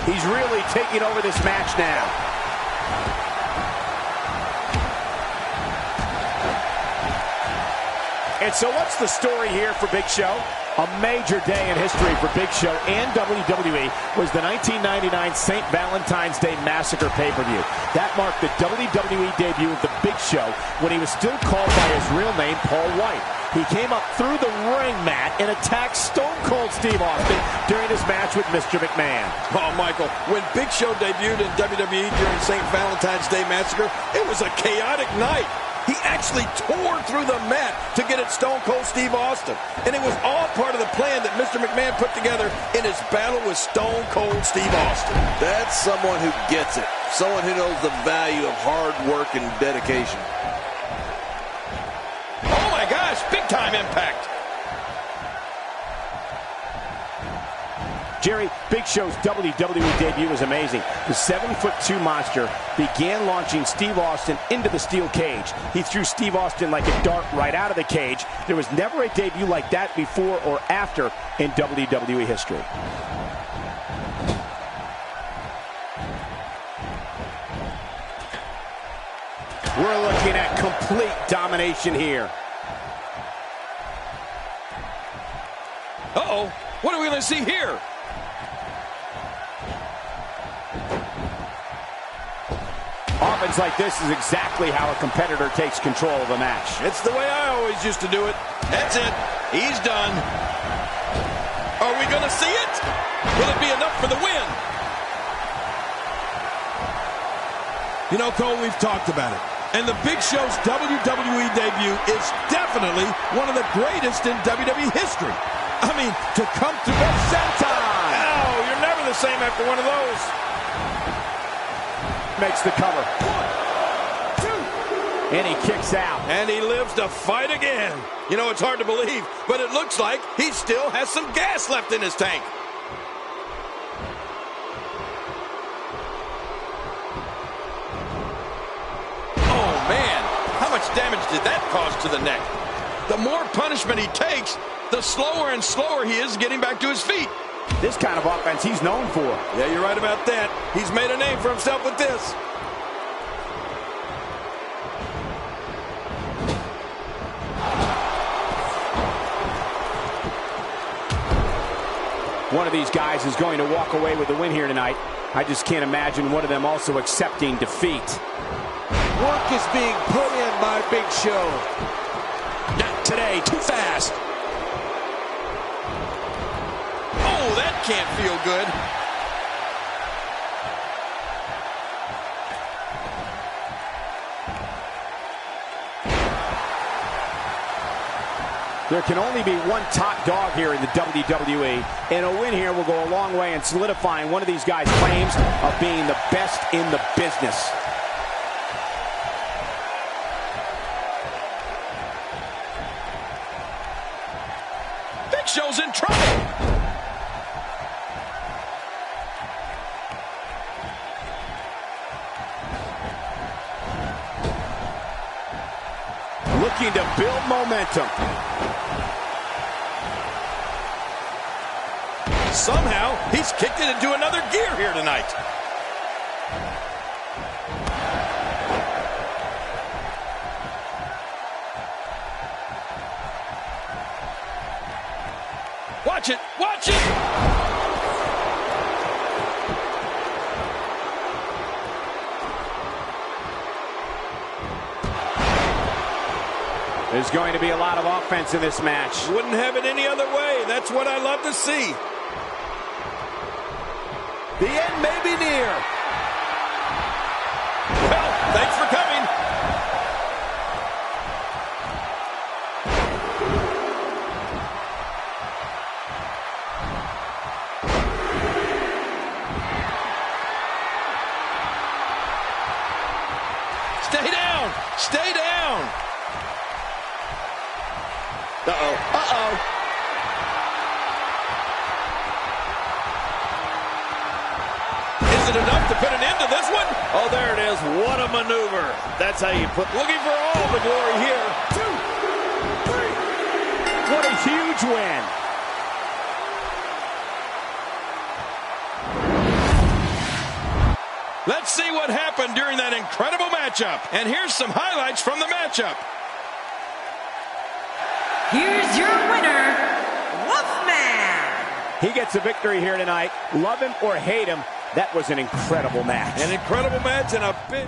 He's really taking over this match now. And so what's the story here for Big Show? A major day in history for Big Show and WWE was the 1999 St. Valentine's Day Massacre pay-per-view. That marked the WWE debut of the Big Show when he was still called by his real name, Paul White. He came up through the ring mat and attacked Stone Cold Steve Austin during his match with Mr. McMahon. Oh, Michael, when Big Show debuted in WWE during St. Valentine's Day Massacre, it was a chaotic night. He actually tore through the mat to get at Stone Cold Steve Austin. And it was all part of the plan that Mr. McMahon put together in his battle with Stone Cold Steve Austin. That's someone who gets it. Someone who knows the value of hard work and dedication. Oh my gosh, big time impact. Jerry, Big Show's WWE debut was amazing. The 7'2" monster began launching Steve Austin into the steel cage. He threw Steve Austin like a dart right out of the cage. There was never a debut like that before or after in WWE history. We're looking at complete domination here. Uh-oh, what are we going to see here? Offense like this is exactly how a competitor takes control of a match. It's the way I always used to do it. That's it. He's done. Are we going to see it? Will it be enough for the win? You know, Cole, we've talked about it. And the Big Show's WWE debut is definitely one of the greatest in WWE history. I mean, to come through that senton. Oh, you're never the same after one of those. Makes the cover. 1, 2. And he kicks out. And he lives to fight again. You know, it's hard to believe, but it looks like he still has some gas left in his tank. Oh, man. How much damage did that cause to the neck? The more punishment he takes, the slower and slower he is getting back to his feet. This kind of offense he's known for. Yeah, you're right about that. He's made a name for himself with this. One of these guys is going to walk away with the win here tonight. I just can't imagine one of them also accepting defeat. Work is being put in by Big Show. Not today, too fast. Oh, that can't feel good. There can only be one top dog here in the WWE, and a win here will go a long way in solidifying one of these guys' claims of being the best in the business. Big Show's in trouble. Looking to build momentum. Somehow, he's kicked it into another gear here tonight. Watch it! Watch it! There's going to be a lot of offense in this match. Wouldn't have it any other way. That's what I love to see. The end may be near. Well, thanks for coming. Stay down. Stay down. Uh-oh. Uh-oh. Is it enough to put an end to this one? Oh, there it is. What a maneuver. That's how you put... Looking for all the glory here. 2, 3. What a huge win. Let's see what happened during that incredible matchup. And here's some highlights from the matchup. Here's your winner, Wolfman. He gets a victory here tonight. Love him or hate him, that was an incredible match. An incredible match and a big...